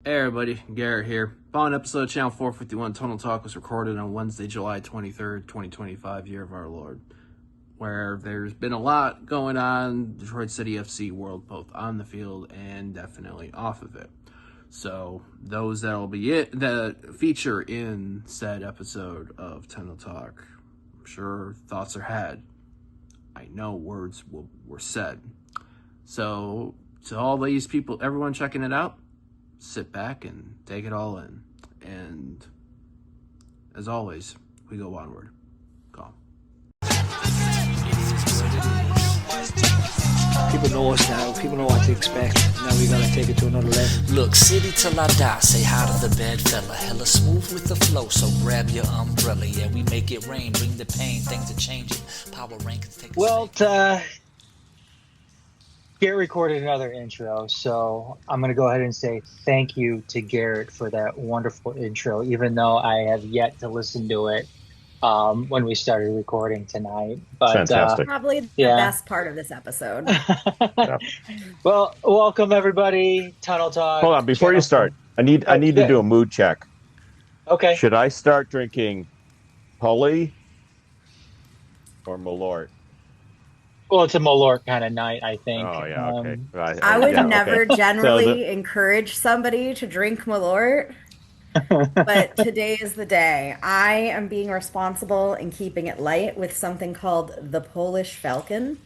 Hey everybody, Garrett here. Bond episode Channel 451 Tunnel Talk was recorded on Wednesday, July 23rd, 2025, year of our Lord, where there's been a lot going on Detroit City FC world, both on the field and definitely off of it. So those that'll be that feature in said episode of Tunnel Talk, I'm sure thoughts are had. I know words were said. So to all these people, everyone checking it out, sit back and take it all in. And as always, we go onward. Calm. People know us now. People know what to expect. Now we gotta take it to another level. Look, city till I die, say hi to the bad fella. Hella smooth with the flow, so grab your umbrella. Yeah, we make it rain, bring the pain, things are changing. Power rankings take a Well, Garrett recorded another intro, so I'm going to go ahead and say thank you to Garrett for that wonderful intro, even though I have yet to listen to it when we started recording tonight. But fantastic. Probably the best part of this episode. Yeah. Well, welcome everybody, Tunnel Talk. Hold on, before you start, I need to do a mood check. Okay. Should I start drinking Polly or Malort? Well, it's a Malort kind of night, I think. Oh yeah, okay. I would yeah, never okay. generally encourage somebody to drink Malort, but today is the day. I am being responsible and keeping it light with something called the Polish Falcon.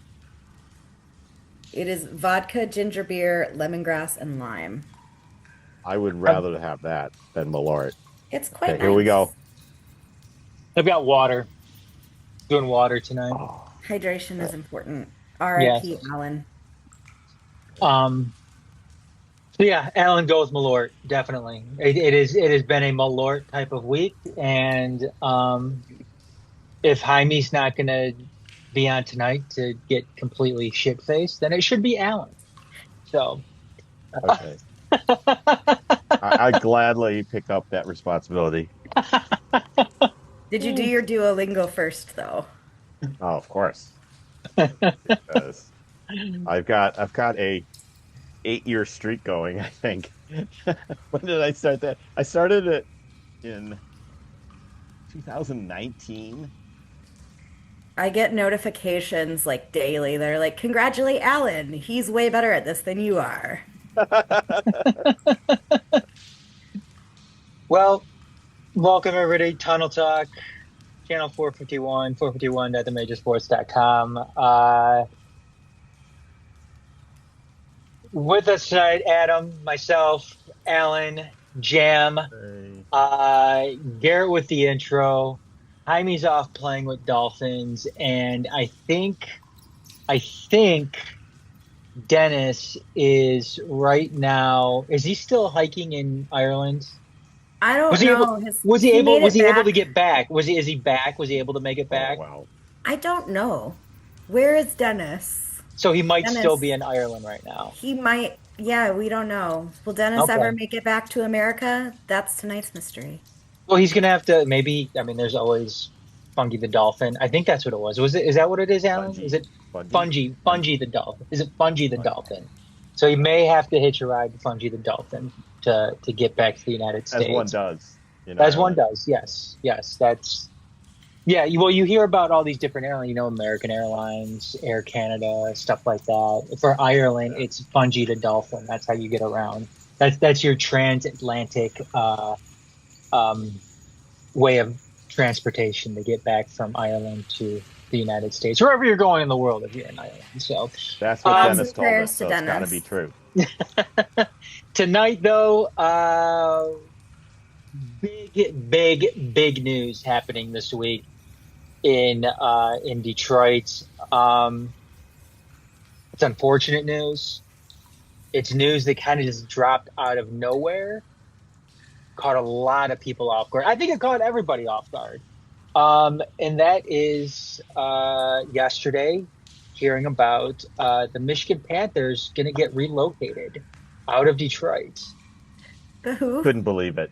It is vodka, ginger beer, lemongrass, and lime. I would rather have that than Malort. It's quite nice. Here we go. I've got water. Doing water tonight. Oh. Hydration is important. R.I.P. Alan. So yeah, Alan goes Malort, definitely. It has been a Malort type of week, and if Jaime's not going to be on tonight to get completely shit-faced, then it should be Alan. So, Okay. I gladly pick up that responsibility. Did you do your Duolingo first, though? Oh, of course. Because I've got a 8-year streak going, I think. When did I start that? I started it in 2019. I get notifications like daily. They're like, congratulate Alan. He's way better at this than you are. well, welcome everybody, Tunnel Talk. Channel 451, 451.themajorsports.com. With us tonight, Adam, myself, Alan, Jam, Garrett with the intro. Jaime's off playing with dolphins, and I think Dennis is right now. Is he still hiking in Ireland? I don't know. Was he able to get back? Is he back? Was he able to make it back? Oh, wow. I don't know. Where is Dennis? So he might still be in Ireland right now. He might. Yeah, we don't know. Will Dennis ever make it back to America? That's tonight's mystery. Well, he's gonna have to. Maybe. I mean, there's always Fungi the dolphin. I think that's what it was. Is that what it is, Alan? Is it Fungi the dolphin? Is it Fungi the dolphin? So he may have to hitch a ride to Fungi the dolphin to get back to the United States. As one does. As one does, yes. That's well, you hear about all these different airlines, American Airlines, Air Canada, stuff like that. For Ireland, it's Fungi the dolphin. That's how you get around. That's your transatlantic way of transportation to get back from Ireland to the United States, wherever you're going in the world if you're in Ireland. So that's what Dennis told us, so it's got to be true. Tonight, though, big news happening this week in Detroit. It's unfortunate news. It's news that kind of just dropped out of nowhere. Caught a lot of people off guard. I think it caught everybody off guard. And that is yesterday, hearing about the Michigan Panthers going to get relocated out of Detroit. Who? Couldn't believe it.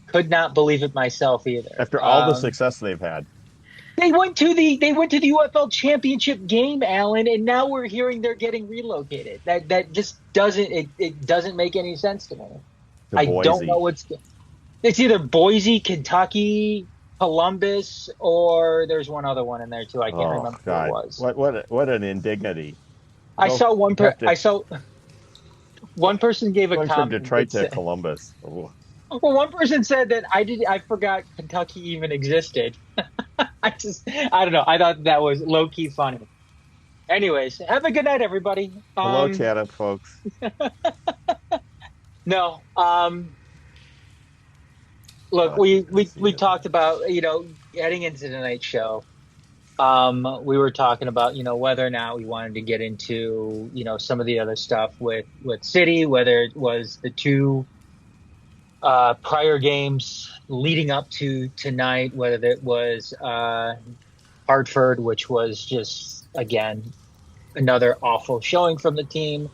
Could not believe it myself either. After all the success they've had. They went to the UFL championship game, Alan, and now we're hearing they're getting relocated. That just doesn't make any sense to me. to I don't know Boise. what's. It's either Boise, Kentucky, Columbus, or there's one other one in there too. I can't Oh remember who it God, was. what an indignity! I Go, saw you have to I saw one person gave a going from comment Detroit that to said, Columbus. Oh, well, one person said that I forgot Kentucky even existed. I don't know. I thought that was low key funny. Anyways, have a good night, everybody. hello, Chatham folks. No, look, I see we you talked there. about, heading into tonight's show. We were talking about, whether or not we wanted to get into, some of the other stuff with City, whether it was the two prior games leading up to tonight, whether it was Hartford, which was just again another awful showing from the team,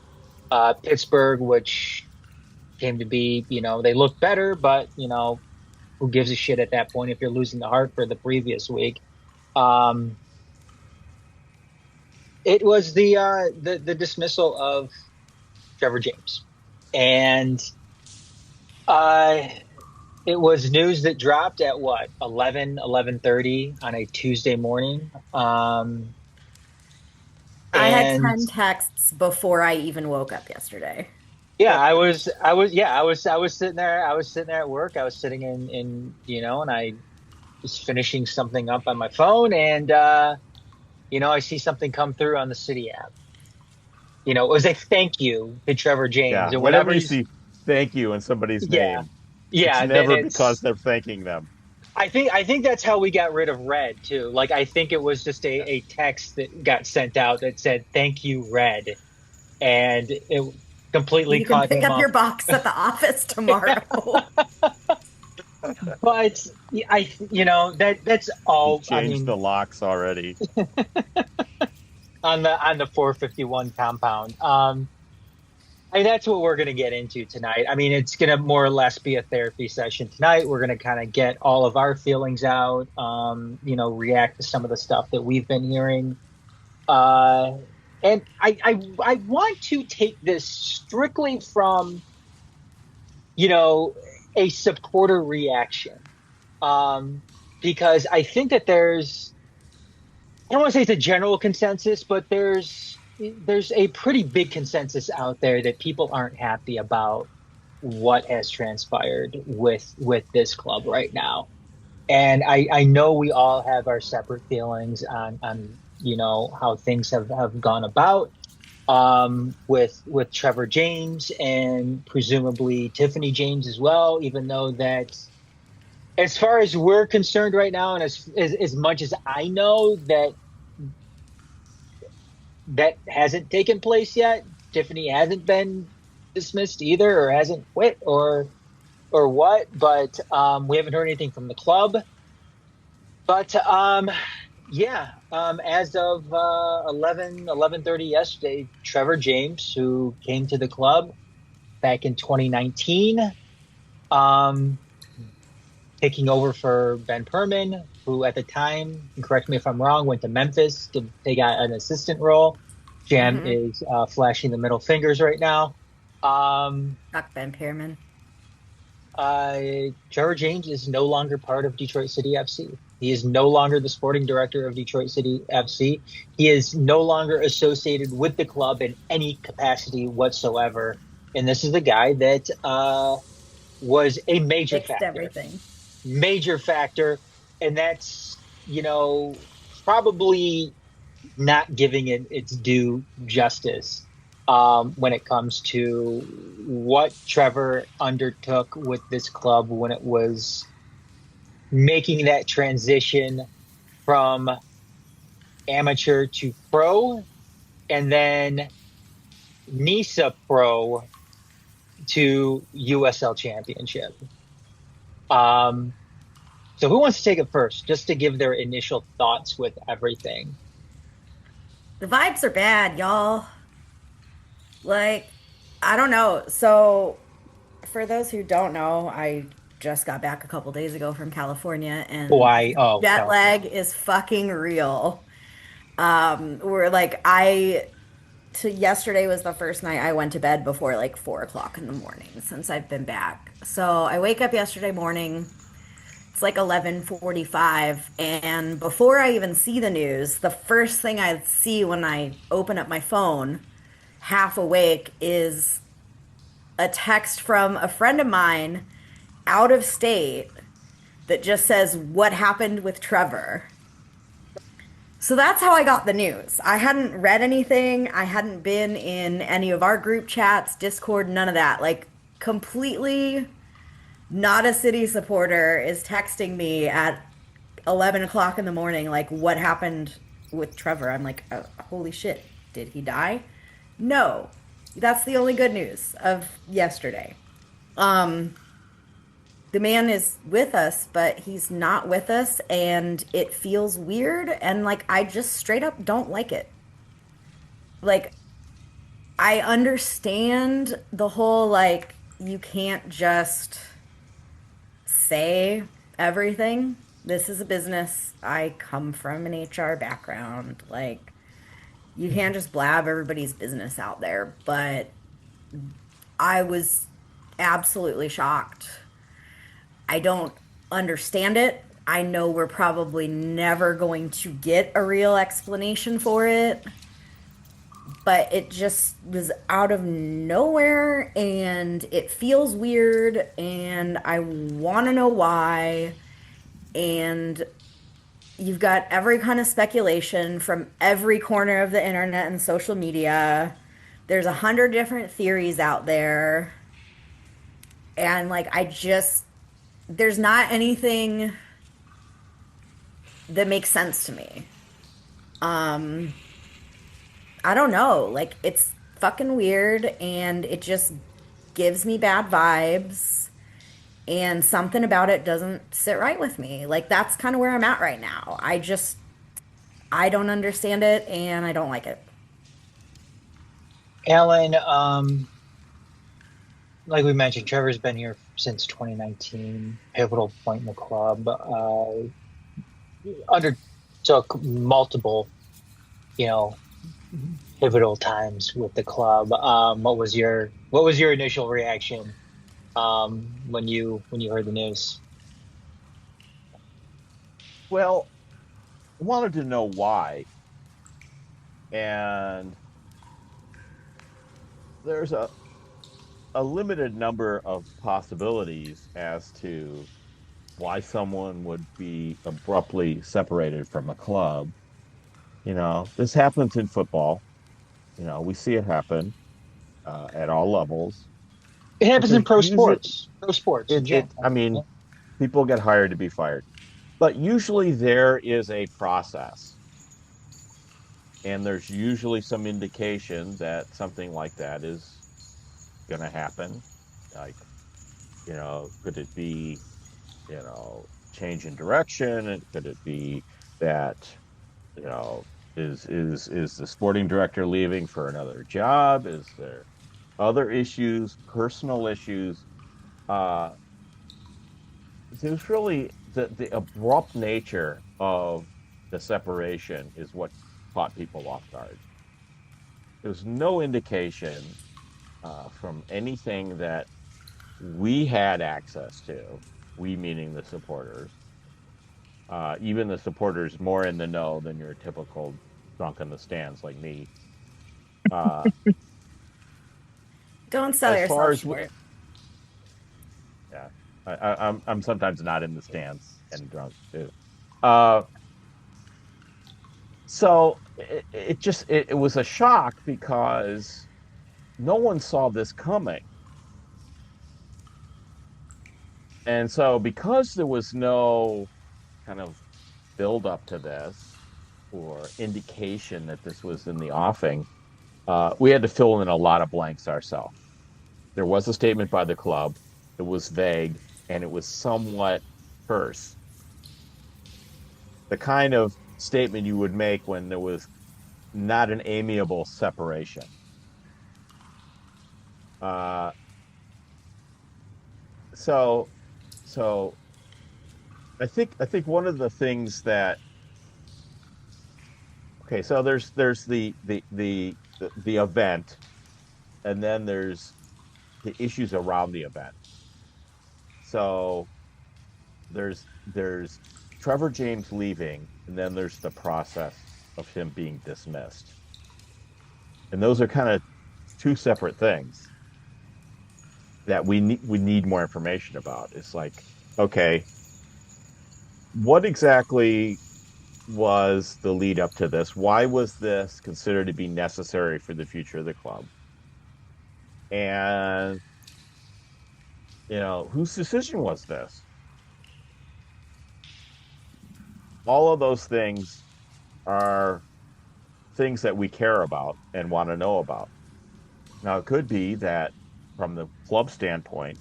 Pittsburgh, which came to be, they look better, but who gives a shit at that point if you're losing the Hartford the previous week? Um, it was the dismissal of Trevor James, and uh, it was news that dropped at what 11:30 on a Tuesday morning. I had And 10 texts before I even woke up yesterday. yeah, I was sitting there. I was sitting there at work. I was sitting and I was finishing something up on my phone, and I see something come through on the City app. It was a thank you to Trevor James Yeah, or whenever whatever you he's. see "thank you" in somebody's Yeah, name, it's yeah. Then never because it's. they're thanking them. I think that's how we got rid of Red too. Like I think it was just a text that got sent out that said "Thank you, Red," and it completely You can caught pick him up your off. box at the office tomorrow. But that's He all. I changed mean, the locks already. on the 451 compound. That's what we're going to get into tonight. I mean, it's going to more or less be a therapy session tonight. We're going to kind of get all of our feelings out, react to some of the stuff that we've been hearing. Uh, and I want to take this strictly from, you know, a supporter reaction. Um, because I think that I don't want to say it's a general consensus, but there's a pretty big consensus out there that people aren't happy about what has transpired with this club right now. And I know we all have our separate feelings on how things have gone about with Trevor James and presumably Tiffany James as well, even though that as far as we're concerned right now, and as much as I know that hasn't taken place yet. Tiffany hasn't been dismissed either, or hasn't quit, or what. But we haven't heard anything from the club. But yeah, as of 11:30 yesterday, Trevor James, who came to the club back in 2019, um, taking over for Ben Perman, who at the time, and correct me if I'm wrong, went to Memphis to take out an assistant role. Jam hmm is flashing the middle fingers right now. Um, Fuck Ben Pearman. Trevor James is no longer part of Detroit City FC. He is no longer the sporting director of Detroit City FC. He is no longer associated with the club in any capacity whatsoever. And this is the guy that was a Fixed everything. major factor, and that's probably not giving it its due justice when it comes to what Trevor undertook with this club when it was making that transition from amateur to pro, and then NISA pro to USL championship. Um, So who wants to take it first, just to give their initial thoughts with everything? The vibes are bad, y'all. Like, I don't know. So, for those who don't know, I just got back a couple days ago from California, and Why? Oh, jet lag California. is fucking real. We're like, I to yesterday was the first night I went to bed before like 4 o'clock in the morning since I've been back. So I wake up yesterday morning. It's like 11:45, and before I even see the news, the first thing I see when I open up my phone, half awake, is a text from a friend of mine out of state that just says, "What happened with Trevor?" So that's how I got the news. I hadn't read anything. I hadn't been in any of our group chats, Discord, none of that. Like, completely not a City supporter is texting me at 11 o'clock in the morning, like, what happened with Trevor? I'm like, oh, holy shit, did he die? No. That's the only good news of yesterday. Um, the man is with us, but he's not with us, and it feels weird, and like I just straight up don't like it. Like, I understand the whole like you can't just say everything. This is a business. I come from an HR background. Like, you can't just blab everybody's business out there. But I was absolutely shocked. I don't understand it. I know we're probably never going to get a real explanation for it, but it just was out of nowhere and it feels weird and I want to know why. And you've got every kind of speculation from every corner of the internet and social media. There's 100 different theories out there. And like, there's not anything that makes sense to me. I don't know. Like, it's fucking weird and it just gives me bad vibes. And something about it doesn't sit right with me. Like, that's kind of where I'm at right now. I don't understand it and I don't like it. Alan, like we mentioned, Trevor's been here since 2019, pivotal point in the club. Undertook multiple, you know, pivotal times with the club. What was your initial reaction when you heard the news? Well, wanted to know why, and there's a limited number of possibilities as to why someone would be abruptly separated from a club. This happens in football. We see it happen at all levels, It but happens in there's usually pro sports in I general. mean, people get hired to be fired, but usually there is a process, and there's usually some indication that something like that is going to happen. Like, could it be, change in direction? And could it be that, you know, is the sporting director leaving for another job? Is there other issues, personal issues? Uh, there's really the abrupt nature of the separation is what caught people off guard. There's no indication from anything that we had access to, we meaning the supporters, even the supporters more in the know than your typical drunk in the stands like me. Uh, Don't sell as far yourself as short. yeah, I'm sometimes not in the stands and drunk too. Uh, so it was a shock because no one saw this coming. And so because there was no kind of build up to this or indication that this was in the offing, we had to fill in a lot of blanks ourselves. There was a statement by the club. It was vague and it was somewhat terse. The kind of statement you would make when there was not an amiable separation. Uh, so, so I think one of the things that okay, so there's the the event, and then there's the issues around the event. So there's Trevor James leaving, and then there's the process of him being dismissed. And those are kind of two separate things that we need more information about. It's like, okay, what exactly was the lead up to this? Why was this considered to be necessary for the future of the club? And whose decision was this? All of those things are things that we care about and want to know about. Now, it could be that from the club standpoint,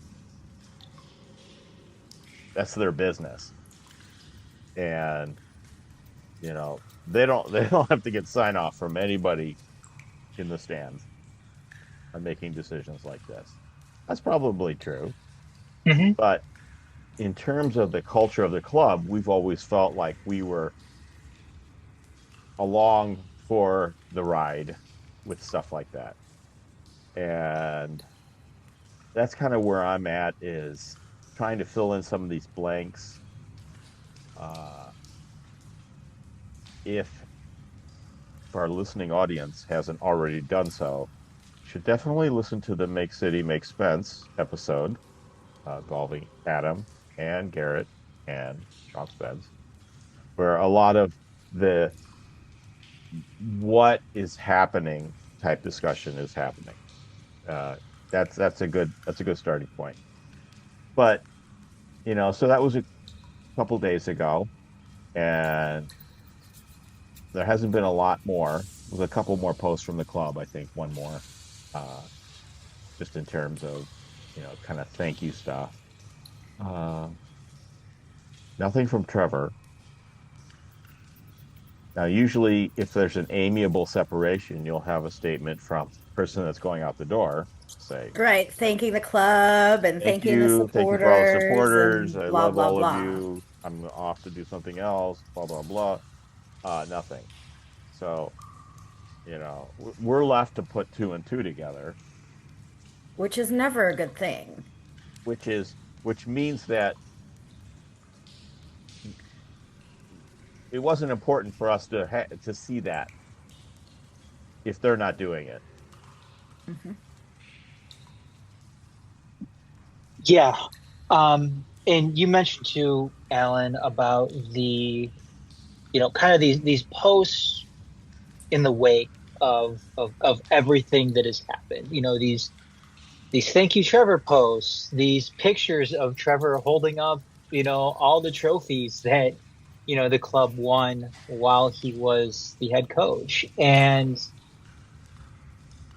that's their business. And, they don't have to get sign off from anybody in the stands on making decisions like this. That's probably true. Mm-hmm. But in terms of the culture of the club, we've always felt like we were along for the ride with stuff like that. And that's kind of where I'm at, is trying to fill in some of these blanks. If our listening audience hasn't already done so, should definitely listen to the Make City Make Spence episode involving Adam and Garrett and Sean Spence, where a lot of the what is happening type discussion is happening. That's a good starting point. But so that was a couple days ago, and there hasn't been a lot more. There's a couple more posts from the club, I think, one more, just in terms of kind of thank you stuff. Nothing from Trevor. Now, usually, if there's an amiable separation, you'll have a statement from the person that's going out the door, say, Right, thanking the club and thanking the thank you for all the supporters supporters. and I blah love blah all of blah. you. I'm off to do something else. Blah blah blah. Nothing. So, we're left to put two and two together, Which is never a good thing. which means that it wasn't important for us to see that if they're not doing it. Mm-hmm. Yeah. And you mentioned too, Alan, about the, kind of these posts in the wake of everything that has happened. These thank you Trevor posts, these pictures of Trevor holding up, all the trophies that, the club won while he was the head coach. And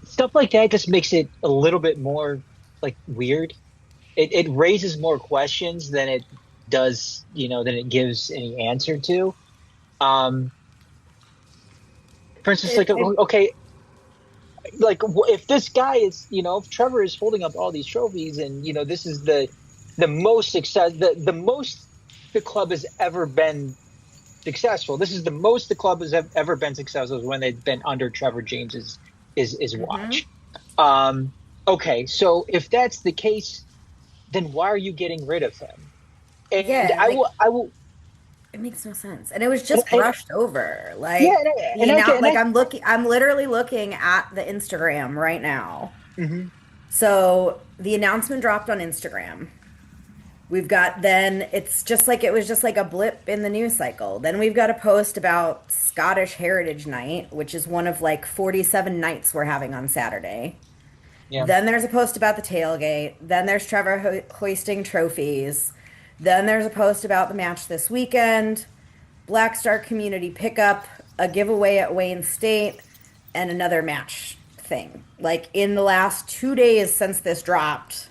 stuff like that just makes it a little bit more like weird. It raises more questions than it does, than it gives any answer to. For instance, okay, like if this guy is, if Trevor is holding up all these trophies, and this is the most success, the most the club has ever been successful. This is the most the club has ever been successful, is when they've been under Trevor James's watch. Okay, so if that's the case, then why are you getting rid of him? And Yeah, I will. it makes no sense. And it was just brushed over. Like, Yeah, I'm literally looking at the Instagram right now. Mm-hmm. So the announcement dropped on Instagram. We've got, then it was just like a blip in the news cycle. Then we've got a post about Scottish Heritage Night, which is one of like 47 nights we're having on Saturday. Yeah. Then there's a post about the tailgate. Then there's Trevor hoisting trophies. Then there's a post about the match this weekend, Black Star Community Pickup, a giveaway at Wayne State, and another match thing. Like, in the last 2 days since this dropped,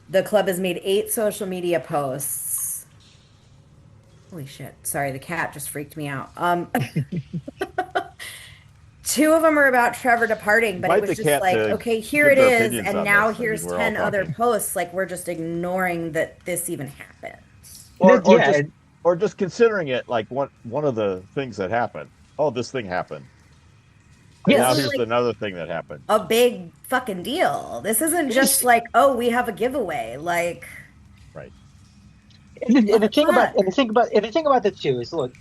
the club has made 8 social media posts. Holy shit. Sorry, the cat just freaked me out. 2 of them are about Trevor departing, but it was just like, okay, here it is, and now here's 10 other posts. Like, we're just ignoring that this even happened. Or just considering it like one of the things that happened. Oh, this thing happened. But This now is Yes. here's like another thing that happened. a big fucking deal. This isn't just Yes. like, oh, we have a giveaway. Like, Right. what the fuck? And the thing about this too is, look,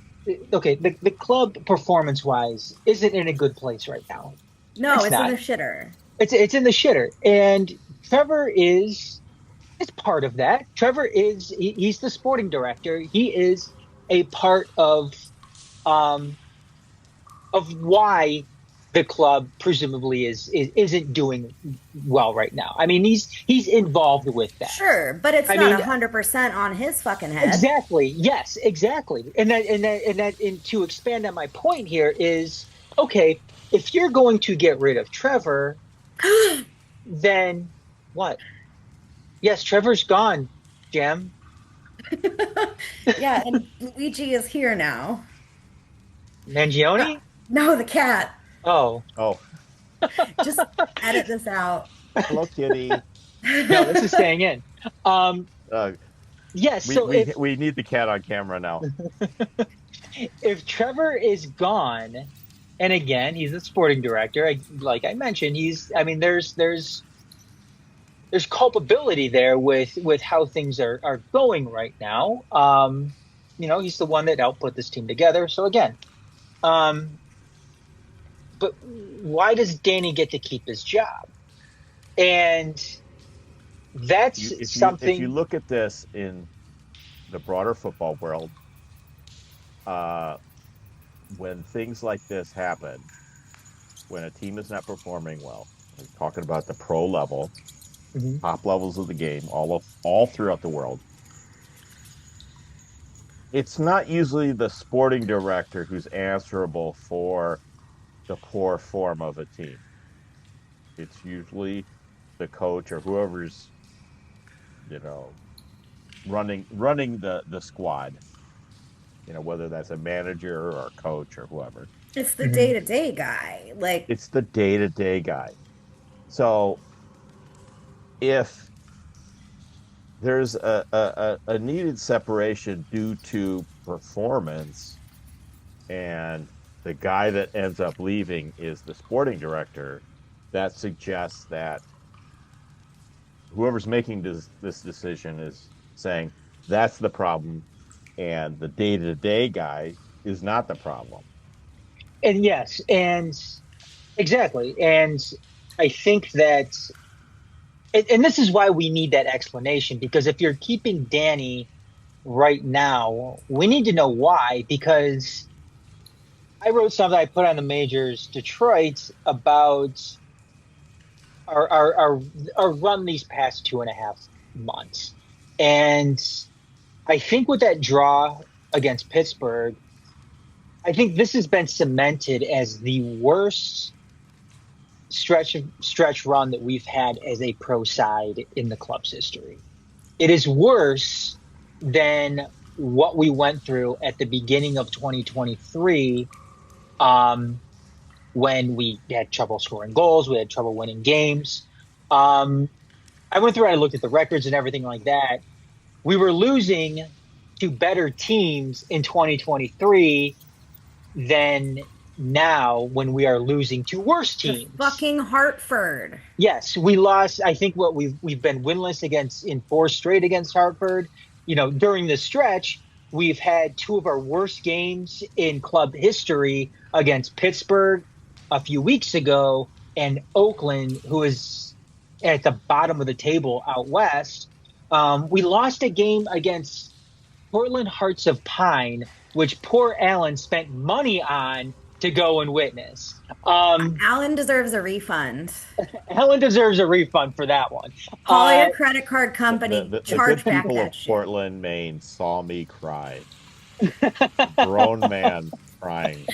okay, the club performance wise isn't in a good place right now. No, It's it's in not. the shitter. It's in the shitter, and Trevor is part of that. Trevor he's the sporting director. He is a part um of why the club presumably isn't doing well right now. I mean, he's involved with that. Sure, but it's I not mean, 100% on his fucking head. exactly. Yes, exactly. And to expand on my point here is, okay, if you're going to get rid of Trevor, then what? Yes, Trevor's gone, Jam. Yeah, and Luigi is here now. Mangione? No, the cat. Oh, Oh, Just edit this out. hello, kitty. no, this is staying in. Um, Uh, yes, we, so we we need the cat on camera now. if Trevor is gone, and again, he's the sporting director, like I mentioned, I mean, there's culpability there with how things are going right now. He's the one that helped put this team together. So again, but why does Danny get to keep his job? And that's If you look at this in the broader football world, when things like this happen, when a team is not performing well, we're talking about the pro level, Mhm. top levels of the game, all throughout the world. It's not usually the sporting director who's answerable for the poor form of a team. It's usually the coach or whoever's, running the squad. Whether that's a manager or a coach or whoever. It's the Mhm. day-to-day guy. Like, It's the day-to-day guy. So if there's a needed separation due to performance, and the guy that ends up leaving is the sporting director, that suggests that whoever's making this decision is saying that's the problem, and the day-to-day guy is not the problem. And yes, and exactly. And I think that, and this is why we need that explanation, because if you're keeping Danny right now, we need to know why, because I wrote something I put on the Majors Detroit about our run these past 2.5 months. And I think with that draw against Pittsburgh, I think this has been cemented as the worst stretch run that we've had as a pro side in the club's history. It is worse than what we went through at the beginning of 2023, when we had trouble scoring goals, we had trouble winning games. I went through, I looked at the records and everything like that. We were losing to better teams in 2023 than now when we are losing to worse to teams. fucking Hartford. Yes, we lost. I think what we've been winless in 4 straight against Hartford. During this stretch, we've had 2 of our worst games in club history against Pittsburgh a few weeks ago and Oakland, who is at the bottom of the table out west. We lost a game against Portland Hearts of Pine, which poor Alan spent money on to go and witness. Alan deserves a refund. Alan deserves a refund for that one. Call your credit card company, The charge good back people that of shit. Portland, Maine saw me cry. A grown man crying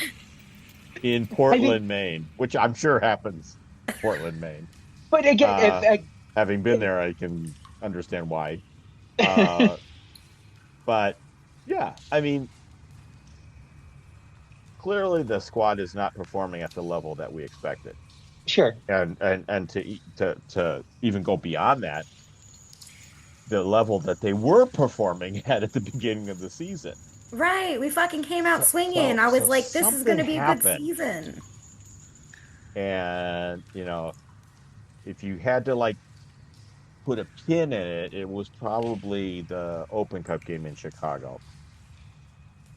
in Portland, Maine, which I'm sure happens in Portland, Maine. But again, Having been there, I can understand why. But yeah, I mean, clearly the squad is not performing at the level that we expected. sure. And to even go beyond that, the level that they were performing at the beginning of the season. Right, we fucking came out swinging. I was so like, this is going to something be a good happened. season. And, if you had to like put a pin in it, it was probably the Open Cup game in Chicago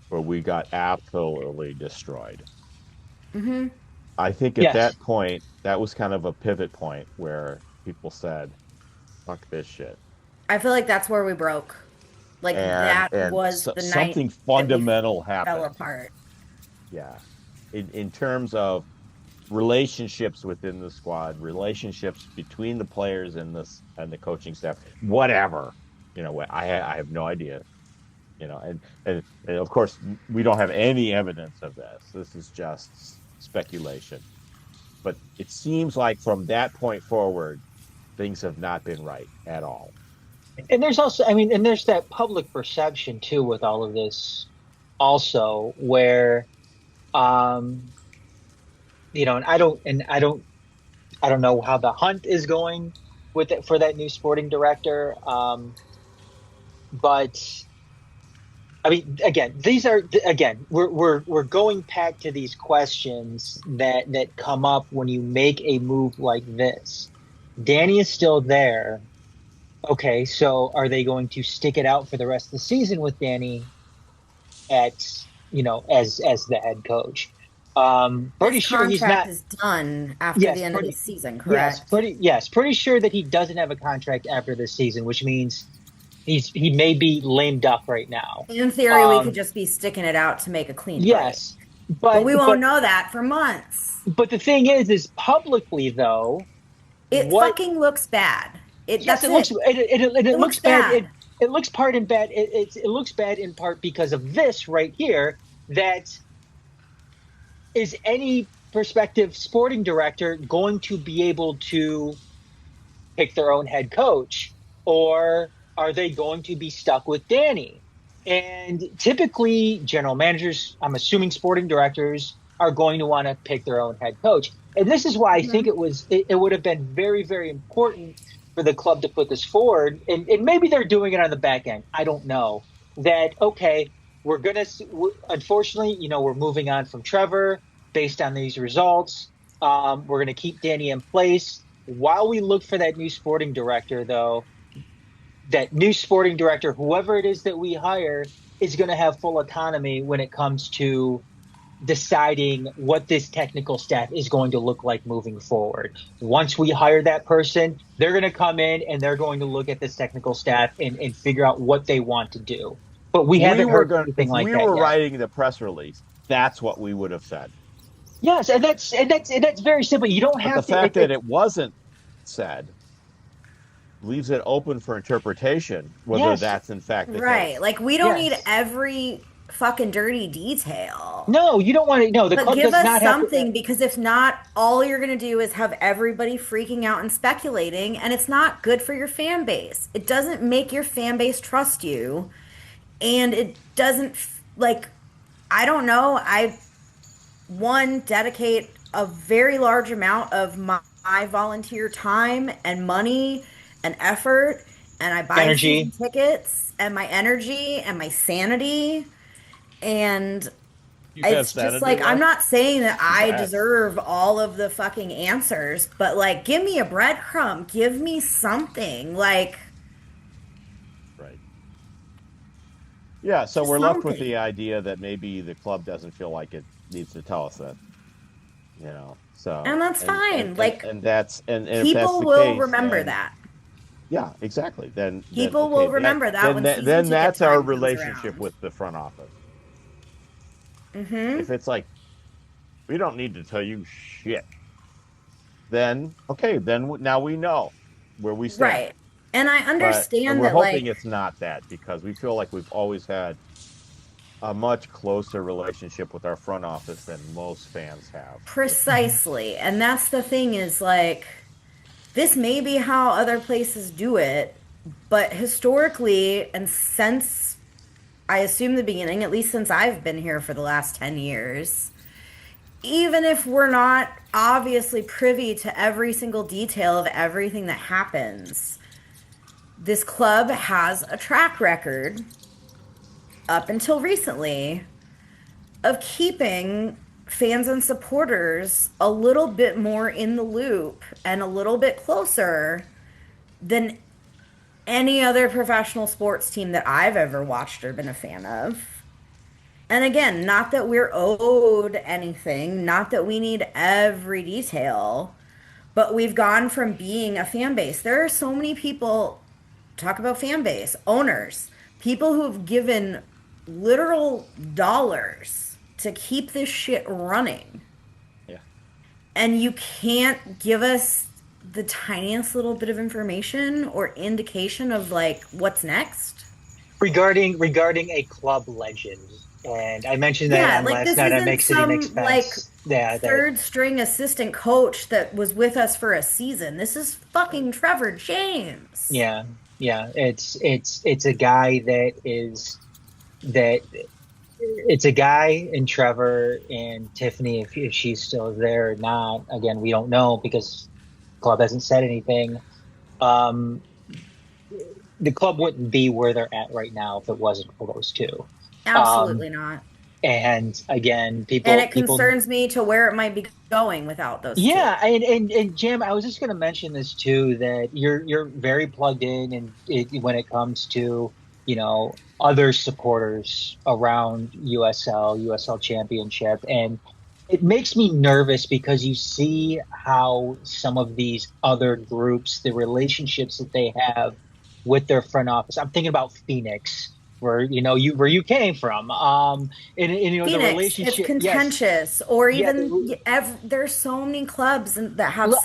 where we got absolutely destroyed. Hmm. I think at Yes. that point, that was kind of a pivot point where people said, fuck this shit. I feel like that's where we broke. Like And that was the night something that we fundamental fell happened. apart. Yeah. In terms of relationships within the squad, relationships between the players and the coaching staff, whatever. I have no idea. And of course we don't have any evidence of this. This is just speculation. But it seems like from that point forward, things have not been right at all. And there's also, I mean, and there's that public perception too with all of this also where, um, I don't know how the hunt is going with it for that new sporting director. But I mean, again, we're going back to these questions that come up when you make a move like this. Danny is still there. Okay, so are they going to stick it out for the rest of the season with Danny as the head coach? His Pretty sure he's contract not. is done after Yes, the end of the pretty. season, Yes, correct? pretty sure that he doesn't have a contract after this season, which means he may be lame duck right now. In theory, we could Um, just be sticking it out to make a clean break. yes, But but we but won't know that for months. but the thing is publicly though, It what? fucking looks bad. Yes, That's it it. looks it It looks looks bad. It bad. it looks part in bad. It looks bad in part because of this right here. That is any prospective sporting director going to be able to pick their own head coach, or are they going to be stuck with Danny? And typically, general managers, I'm assuming sporting directors, are going to want to pick their own head coach. And this is why I think Mhm. it would have been very, very important for the club to put this forward. And maybe they're doing it on the back end. I don't know. That, okay, unfortunately, we're moving on from Trevor based on these results. We're going to keep Danny in place. While we look for that new sporting director, though, that new sporting director, whoever it is that we hire, is going to have full autonomy when it comes to deciding what this technical staff is going to look like moving forward. Once we hire that person, they're going to come in and they're going to look at this technical staff and figure out what they want to do. But we haven't heard anything If like we that were yet. writing the press release, that's what we would have said. Yes, and that's very simple. You don't But the have to. fact that it wasn't said leaves it open for interpretation whether Yes, that's in fact the Right. case. Like we don't need yes. every fucking dirty detail. No, you don't want to. No, the But club give does us not have to. something because if not, all you're going to do is have everybody freaking out and speculating, and it's not good for your fan base. It doesn't make your fan base trust you, and it doesn't, like, I don't know. I, one, dedicate a very large amount of my volunteer time and money and effort, and I buy season Energy. tickets and my energy and my sanity. And You have it's just sanity like I'm left? not saying that Too I bad. deserve all of the fucking answers, but like give me a breadcrumb, give me something, like Right. Yeah, so just we're left with something. the idea that maybe the club doesn't feel like it needs to tell us that, So And that's fine. Like and that's and if that's people the will case, remember then that. yeah, exactly. Then People okay, will remember that when season then ticket that's our time comes relationship around. with the front office. Mm-hmm. If it's like we don't need to tell you shit, then okay, then now we know where we stand. Right. And I And understand we're that hoping like it's not that because we feel like we've always had a much closer relationship with our front office than most fans have. precisely. And that's the thing is like this may be how other places do it, but historically and since I assume the beginning, at least since I've been here for the last 10 years, even if we're not obviously privy to every single detail of everything that happens, this club has a track record up until recently of keeping fans and supporters a little bit more in the loop and a little bit closer than any other professional sports team that I've ever watched or been a fan of. And again, not that we're owed anything, not that we need every detail, but we've gone from being a fan base. There are so many people, talk about fan base, owners, people who have given literal dollars to keep this shit running. Yeah. And you can't give us the tiniest little bit of information or indication of like what's next. Regarding a club legend, and I mentioned that on last night on Make City Makes Sense. Third string assistant coach that was with us for a season. This is fucking Trevor James. Yeah. It's a guy it's a guy and Trevor and Tiffany, if she's still there or not. Again, we don't know because the club hasn't said anything. The club wouldn't be where they're at right now if it wasn't for those two. Absolutely not. And again, it concerns me to where it might be going without those two. And Jim, I was just going to mention this too, that you're very plugged in and when it comes to, other supporters around USL Championship. And it makes me nervous because you see how some of these other groups, the relationships that they have with their front office. I'm thinking about Phoenix, where you came from. Phoenix, the relationship. It's contentious, yes. Or even there's so many clubs that have look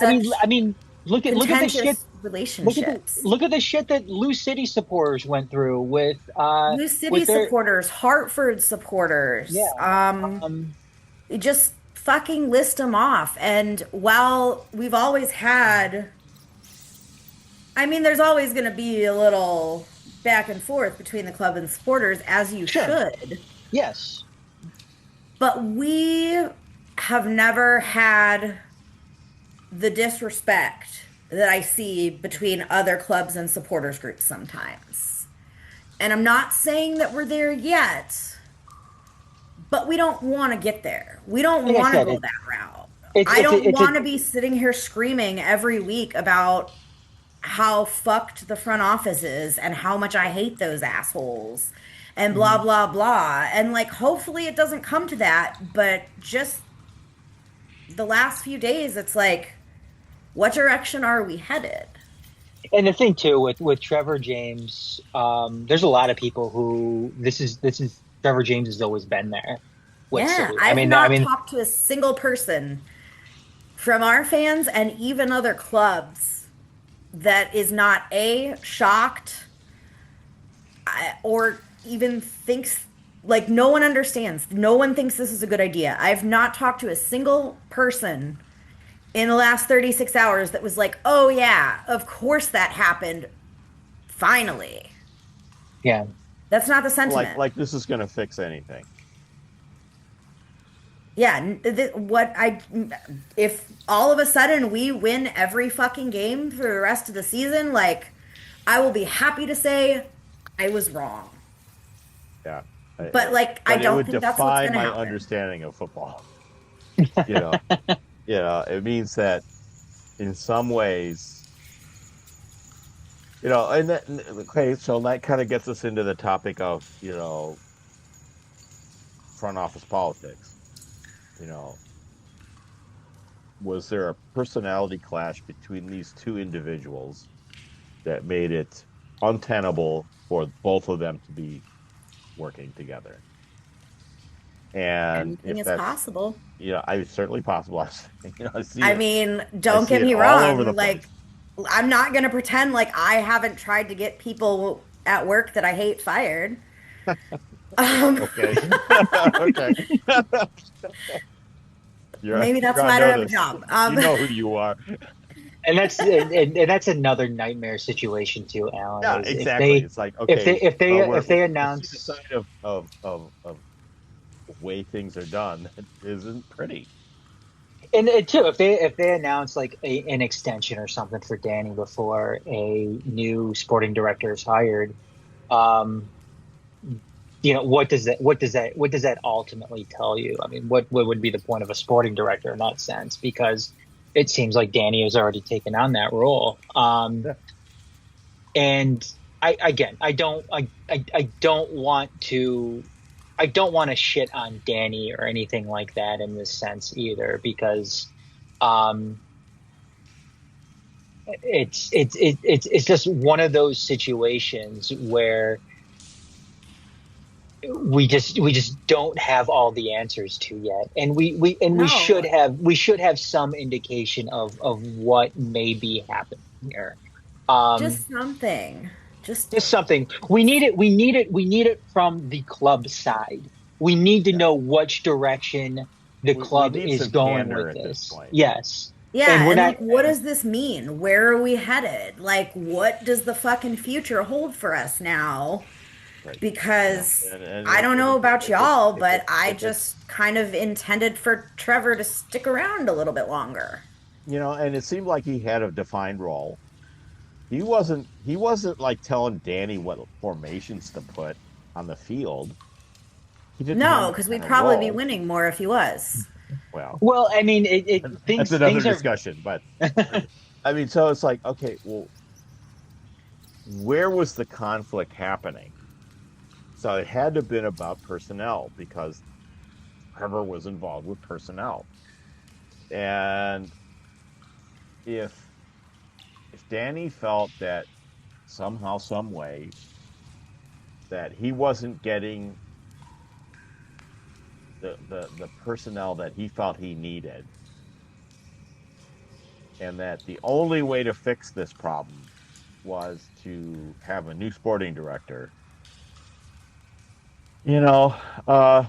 at the shit. Relationships. Look at the shit that Lou City supporters went through with Lou City supporters, Hartford supporters. Yeah. Just fucking list them off. And while we've always had, there's always going to be a little back and forth between the club and supporters, as you should. Yes. But we have never had the disrespect that I see between other clubs and supporters groups sometimes. And I'm not saying that we're there yet, but we don't want to get there. We don't want to go that route. I don't want to be sitting here screaming every week about how fucked the front office is and how much I hate those assholes and blah, blah, blah. And hopefully it doesn't come to that, but just the last few days, it's like, what direction are we headed? And the thing too with Trevor James, there's a lot of people who this is Trevor James has always been there. I've not talked to a single person from our fans and even other clubs that is not shocked or even thinks no one understands. No one thinks this is a good idea. I've not talked to a single person in the last 36 hours that was like, oh yeah, of course that happened. Finally. Yeah. That's not the sentiment. Like this is going to fix anything. Yeah. If all of a sudden we win every fucking game for the rest of the season, I will be happy to say I was wrong. Yeah. But I don't think that's what's going to happen. My understanding of football. It means that in some ways, so that kind of gets us into the topic of, front office politics. Was there a personality clash between these two individuals that made it untenable for both of them to be working together? And anything is possible. It's certainly possible. Don't get me wrong. I'm not going to pretend I haven't tried to get people at work that I hate fired. Okay. Okay. Maybe that's why I don't have a job. You know who you are. And that's another nightmare situation too, Alan. Yeah, exactly. It's like, okay, if they announce the side of way things are done, it isn't pretty. And too, if they announce an extension or something for Danny before a new sporting director is hired, what does that ultimately tell you? I mean, what would be the point of a sporting director in that sense? Because it seems like Danny has already taken on that role. And I don't want to shit on Danny or anything like that in this sense either, because um, it's just one of those situations where we just don't have all the answers to yet, and we No, should have some indication of what may be happening here. just something. Just Just something. We need it from the club side. We need to Yeah. know which direction the We club need is some going candor with at this this. point. Yes. And yeah, we're and not like, what does this mean? Where are we headed? Like, what does the fucking future hold for us now? Right. Because And I don't know about y'all, but I if it, just kind of intended for Trevor to stick around a little bit longer. and it seemed like he had a defined role. He wasn't like telling Danny what formations to put on the field. He didn't have No, that because kind we'd of probably be role. winning more if he was. Well, well, I mean, that's another things are discussion. But I mean, so it's like, okay, well, where was the conflict happening? So it had to have been about personnel because Trevor was involved with personnel. And if Danny felt that somehow, some way, that he wasn't getting the personnel that he felt he needed, and that the only way to fix this problem was to have a new sporting director, you know, uh,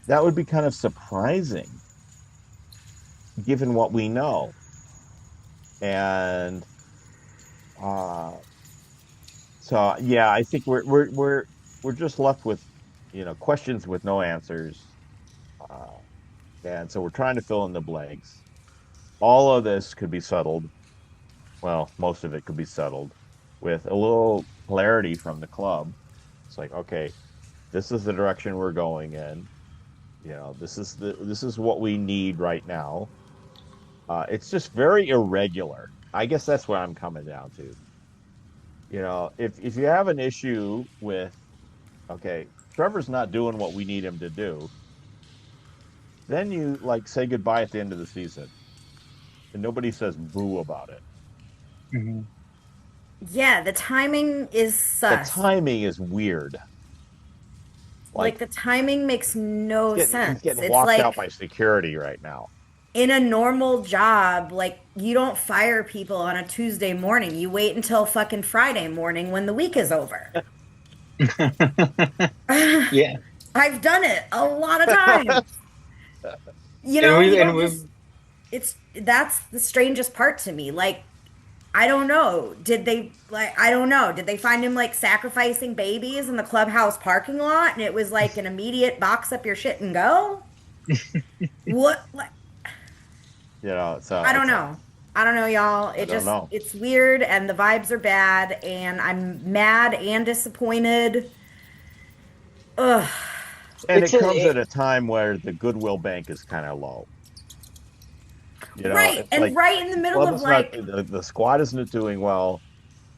that would be kind of surprising given what we know. And uh, so, yeah, I think we're just left with, questions with no answers. Uh, and so we're trying to fill in the blanks. All of this could be settled. Well, most of it could be settled with a little clarity from the club. It's like, okay, this is the direction we're going in. This is what we need right now. It's just very irregular. I guess that's what I'm coming down to. If you have an issue with, okay, Trevor's not doing what we need him to do, then you like say goodbye at the end of the season, and nobody says boo about it. Mhm. Yeah, the timing is The sus. timing is weird. Like, Like the timing makes no he's sense. getting It's walked out by like security right now. in a normal job, like, you don't fire people on a Tuesday morning. You wait until fucking Friday morning when the week is over. Yeah. I've done it a lot of times. And You we and don't we've just, that's the strangest part to me. Like, I don't know. I don't know. Did they find him like sacrificing babies in the clubhouse parking lot and it was like an immediate box up your shit and go? What? Like, So I don't it's like, know. I don't know, y'all. I don't know. It's weird and the vibes are bad and I'm mad and disappointed. Ugh. And it's it comes a at a time where the goodwill bank is kind of low. Right. It's And like right in the the middle club of is not, like, the squad isn't doing well.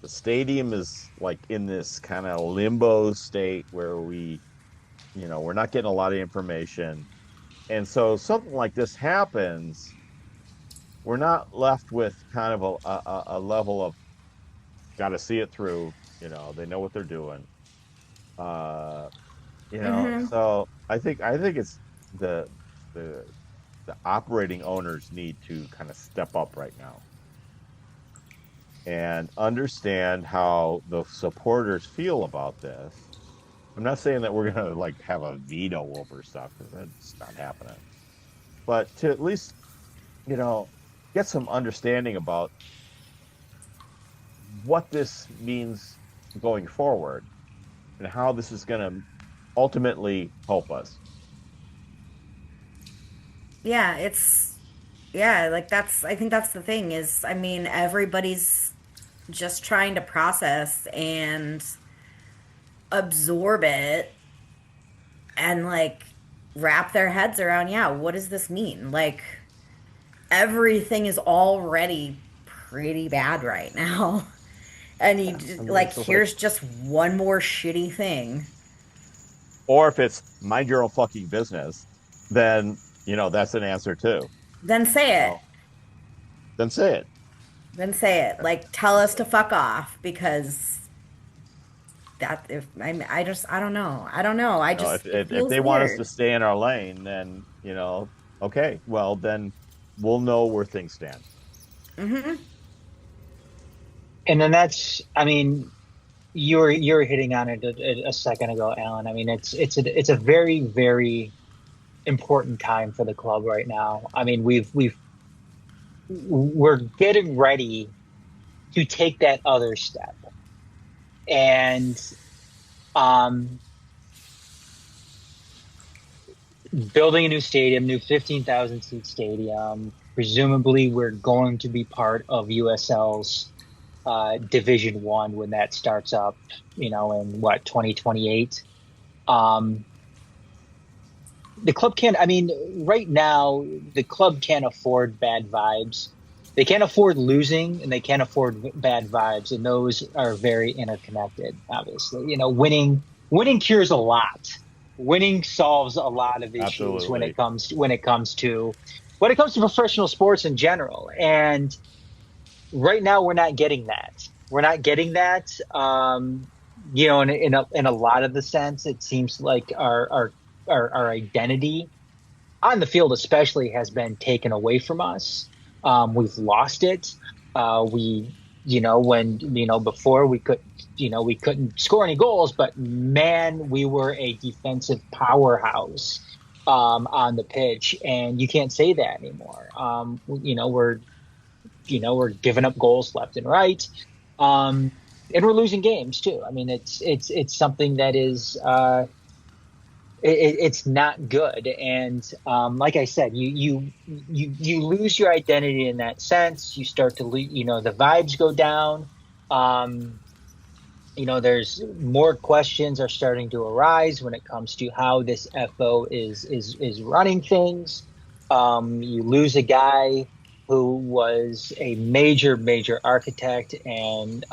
The stadium is like in this kind of limbo state where we're not getting a lot of information. And so something like this happens, we're not left with kind of a level of got to see it through. They know what they're doing. Uh, mhm. so I think it's the the the operating owners need to kind of step up right now and understand how the supporters feel about this. I'm not saying that we're gonna like have a veto over stuff because that's not happening, but to at least you know get some understanding about what this means going forward and how this is going to ultimately help us. Yeah, yeah, like I think that's the thing is, I mean, everybody's just trying to process and absorb it and like wrap their heads around, yeah, what does this mean? Like everything is already pretty bad right now. And like So like, here's just one more shitty thing. or if it's mind your own fucking business, then that's an answer too. Then say it. Well, then say it. Then say it. Like tell us to fuck off because that if I don't know. I don't know. I just it If feels they want us weird. to stay in our lane, then okay, well then we'll know where things stand. Mm-hmm. And then that's, I mean, you were hitting on it a second ago, Alan. I mean, it's a very, very important time for the club right now. I mean, we're getting ready to take that other step, and building a new stadium, new 15,000 seat stadium. Presumably, we're going to be part of USL's Division One when that starts up, in 2028. The club can't. I mean, right now the club can't afford bad vibes. They can't afford losing, and they can't afford bad vibes, and those are very interconnected. Obviously, winning cures a lot. Winning solves a lot of issues Absolutely. when it comes to professional sports in general. And right now, we're not getting that. We're not getting that. In a lot of the sense, it seems like our identity on the field, especially, has been taken away from us. We've lost it. Before we couldn't score any goals, but man, we were a defensive powerhouse on the pitch, and you can't say that anymore. We're giving up goals left and right, and we're losing games too. I mean, it's something that is it's not good. And like I said, you lose your identity in that sense. You start to the vibes go down. There's more questions are starting to arise when it comes to how this FO is running things. You lose a guy who was a major architect and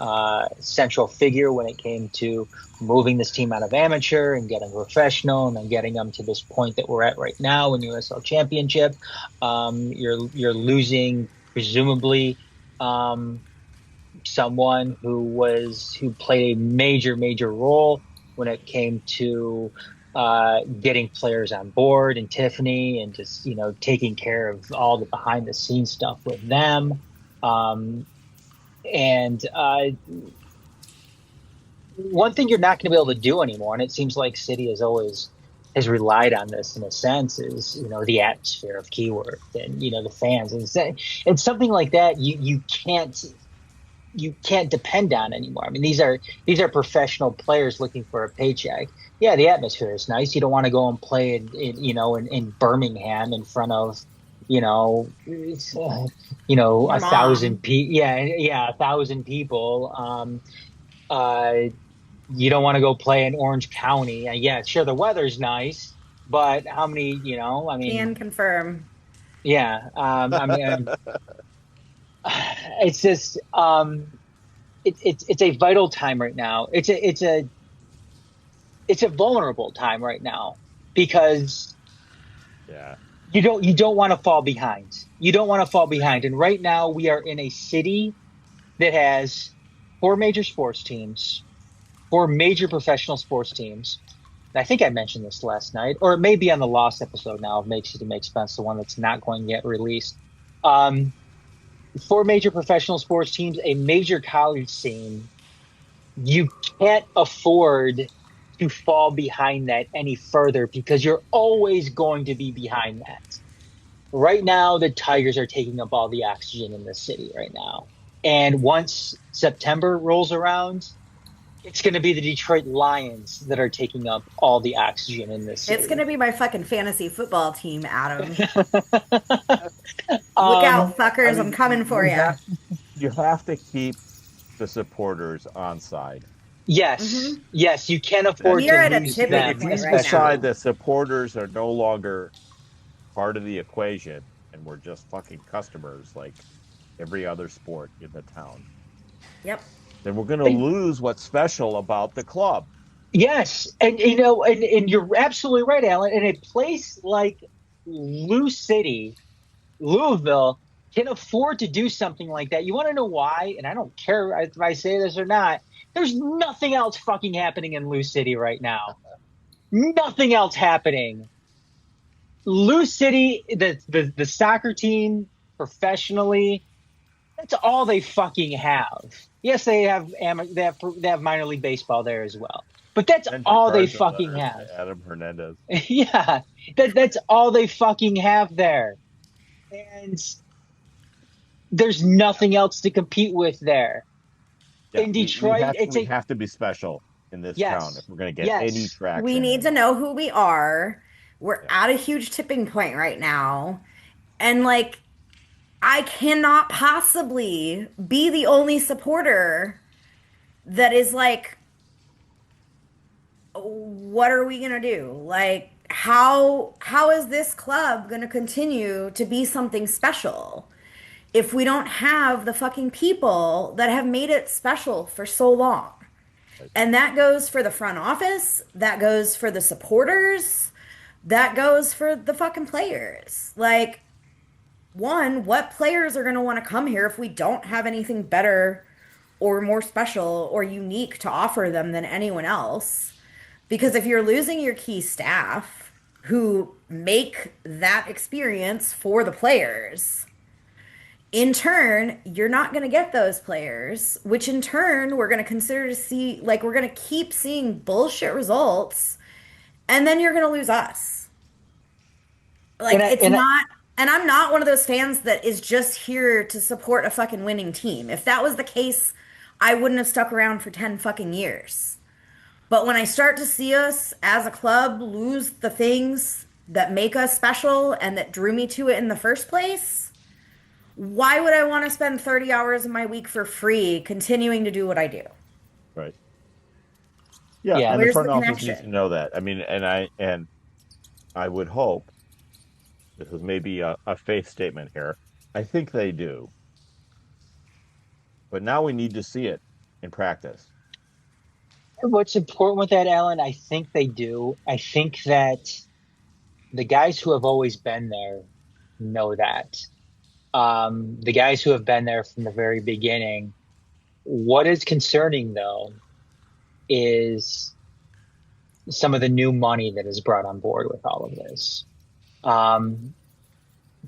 central figure when it came to moving this team out of amateur and getting professional, and then getting them to this point that we're at right now in USL Championship. You're losing presumably someone who played a major role when it came to getting players on board, and Tiffany, and just taking care of all the behind the scenes stuff with them. One thing you're not going to be able to do anymore, and it seems like City has relied on this in a sense, is the atmosphere of Keyworth and the fans, and something like that you can't depend on anymore. I mean, these are professional players looking for a paycheck. Yeah, the atmosphere is nice. You don't want to go and play in Birmingham in front of a thousand people. Yeah, 1,000 people. You don't want to go play in Orange County. Yeah, sure, the weather's nice, but how many? I mean, Can confirm. Yeah, I mean, it's just it's a vital time right now. It's a vulnerable time right now, because you don't want to fall behind. You don't want to fall behind. And right now we are in a city that has 4 major sports teams, 4 major professional sports teams. I think I mentioned this last night, or it may be on the Lost episode now of Make City Make Sense, the one that's not going to get released. 4 major professional sports teams, a major college scene. You can't afford to fall behind that any further, because you're always going to be behind that. Right now, the Tigers are taking up all the oxygen in the city right now. And once September rolls around, it's going to be the Detroit Lions that are taking up all the oxygen in this city. It's going to be my fucking fantasy football team, Adam. Look out, fuckers. I'm coming for you. You have to keep the supporters on side. Yes, yes, you can't afford We are to at a lose tipping them. point If we right decide now. that supporters are no longer part of the equation and we're just fucking customers like every other sport in the town, Yep. then we're going to lose what's special about the club. Yes, and and you're absolutely right, Alan. In a place like Louisville can afford to do something like that. You want to know why? And I don't care if I say this or not. There's nothing else fucking happening in Lou City right now. Nothing else happening. Lou City, the soccer team professionally, that's all they fucking have. Yes, they have minor league baseball there as well. But that's Send your all they cards and fucking letters have. to Adam Hernandez. Yeah, that's all they fucking have there. And there's nothing else to compete with there. Yeah, In we Detroit, have it's we a have to be special in this town if yes, we're going to get any yes. We traction. need to know who we are. We're Yeah. at a huge tipping point right now. And like, I cannot possibly be the only supporter that is like, what are we gonna do? Like, how is this club gonna continue to be something special if we don't have the fucking people that have made it special for so long? And that goes for the front office, that goes for the supporters, that goes for the fucking players. Like, one, what players are going to want to come here if we don't have anything better or more special or unique to offer them than anyone else? Because if you're losing your key staff who make that experience for the players, in turn, you're not going to get those players, which in turn, we're going to consider to see, like, we're going to keep seeing bullshit results, and then you're going to lose us. Like, And I it's and I, not, and I'm not one of those fans that is just here to support a fucking winning team. If that was the case, I wouldn't have stuck around for 10 fucking years. But when I start to see us as a club lose the things that make us special and that drew me to it in the first place, why would I want to spend 30 hours of my week for free continuing to do what I do? Right. Yeah, yeah, and the Where's front the office needs to connection? know that. I mean, and I would hope this is maybe a faith statement here. I think they do. But now we need to see it in practice. what's important with that, Alan, I think they do. I think that the guys who have always been there know that. The guys who have been there from the very beginning. What is concerning, though, is some of the new money that is brought on board with all of this. Um,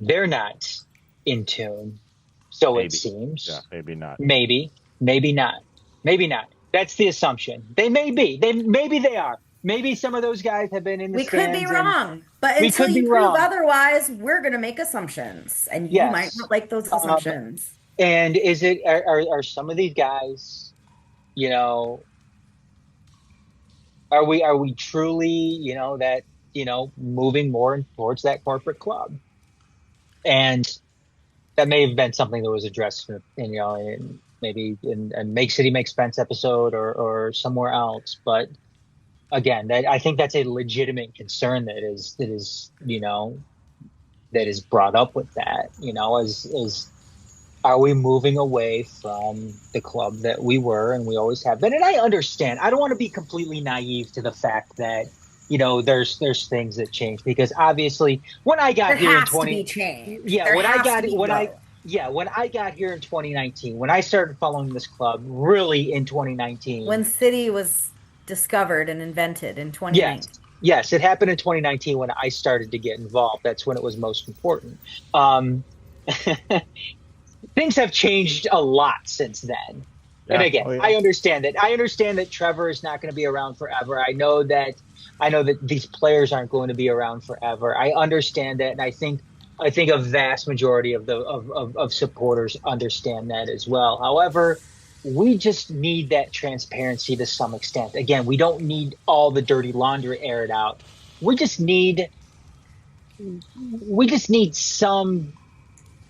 they're not in tune, so it Maybe. Yeah, seems. maybe not. Maybe, maybe not. Maybe not. That's the assumption. They may be. Maybe they are. Maybe some of those guys have been in the We could be stands and wrong, but we until could you be prove wrong. otherwise, we're going to make assumptions, and you might Yes. not like those Um, assumptions. and are some of these guys, you know, are we truly, that, moving more towards that corporate club? And that may have been something that was addressed maybe in a Make City Make Sense episode or somewhere else. But again, I think that's a legitimate concern that is brought up with that, is are we moving away from the club that we were and we always have been? And I understand. I don't want to be completely naive to the fact that, there's things that change, because obviously when I got There here in has to be change. yeah, There has to be growth. when I got here in 2019, when I started following this club really in 2019. When City was discovered and invented in Yes. 2019. Yes, it happened in 2019 when I started to get involved. That's when it was most important. Things have changed a lot since then. Yeah. And again, Oh, yeah. I understand that. I understand that Trevor is not going to be around forever. I know that these players aren't going to be around forever. I understand that, and I think a vast majority of supporters understand that as well. However, we just need that transparency to some extent. Again, we don't need all the dirty laundry aired out. We just need some